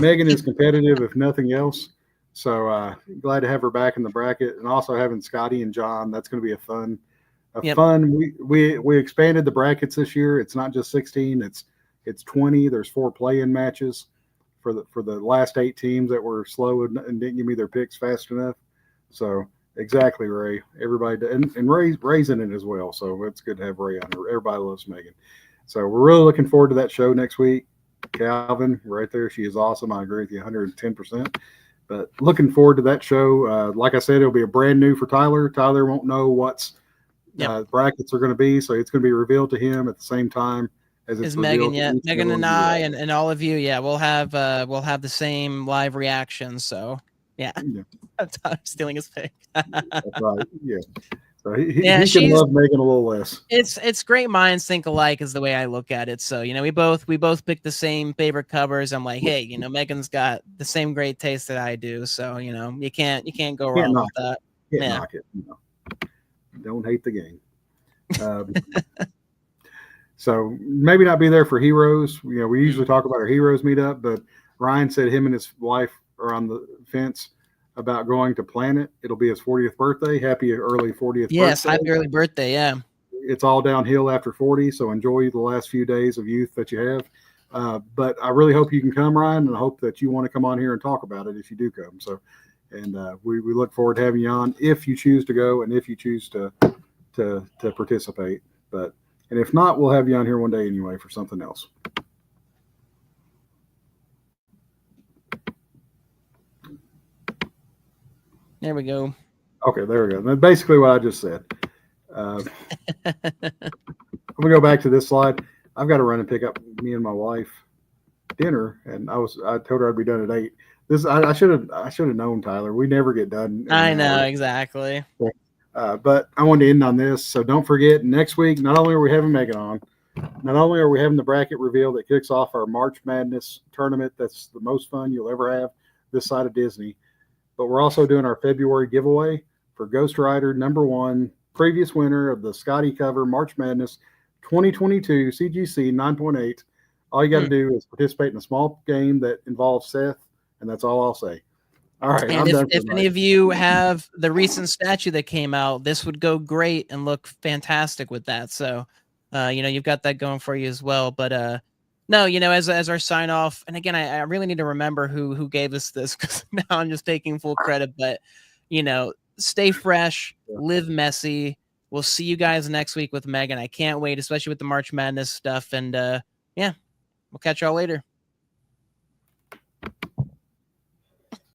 Megan is competitive, if nothing else. So glad to have her back in the bracket, and also having Skottie and John. That's going to be a fun. We expanded the brackets this year. It's not just 16. It's 20. There's 4 play-in matches for the last 8 teams that were slow and didn't give me their picks fast enough. So exactly, Ray. Everybody and Ray's in it as well. So it's good to have Ray on here. Everybody loves Megan. So we're really looking forward to that show next week. Calvin, right there. She is awesome. I agree with you 110%. But looking forward to that show. Like I said, it'll be a brand new for Tyler. Tyler won't know what's brackets are going to be, so it's going to be revealed to him at the same time as it's Megan. revealed. Yeah, Megan and I and all of you. Yeah, we'll have the same live reactions. So yeah. Tyler stealing his pick. That's right. Yeah. So he can love Megan a little less. It's great minds think alike is the way I look at it. So, we both picked the same favorite covers. I'm like, hey, Megan's got the same great taste that I do. So, you can't go wrong with that. Can't knock it. Don't hate the game. So maybe not be there for Heroes. We usually talk about our Heroes meetup, but Ryan said him and his wife are on the fence about going to Planet. It'll be his 40th birthday. Happy early 40th birthday. Yes, happy early birthday, yeah. It's all downhill after 40, so enjoy the last few days of youth that you have. But I really hope you can come, Ryan, and I hope that you want to come on here and talk about it if you do come. So, and we look forward to having you on if you choose to go and if you choose to participate. And if not, we'll have you on here one day anyway for something else. There we go. Okay, there we go. That's basically what I just said. I'm gonna go back to this slide. I've got to run and pick up me and my wife dinner, and I told her I'd be done at 8. I should have known, Tyler. We never get done. I know exactly. But I wanted to end on this, so don't forget next week. Not only are we having Megan on, not only are we having the bracket reveal that kicks off our March Madness tournament. That's the most fun you'll ever have this side of Disney. But we're also doing our February giveaway for Ghost Rider #1, previous winner of the Skottie cover March Madness 2022 CGC 9.8. All you got to do is participate in a small game that involves Seth, and that's all I'll say. All right. And if any of you have the recent statue that came out, this would go great and look fantastic with that. So, you've got that going for you as well. But no, as our sign off, and again, I really need to remember who gave us this, because now I'm just taking full credit. But stay fresh, live messy. We'll see you guys next week with Megan. I can't wait, especially with the March Madness stuff. And we'll catch y'all later.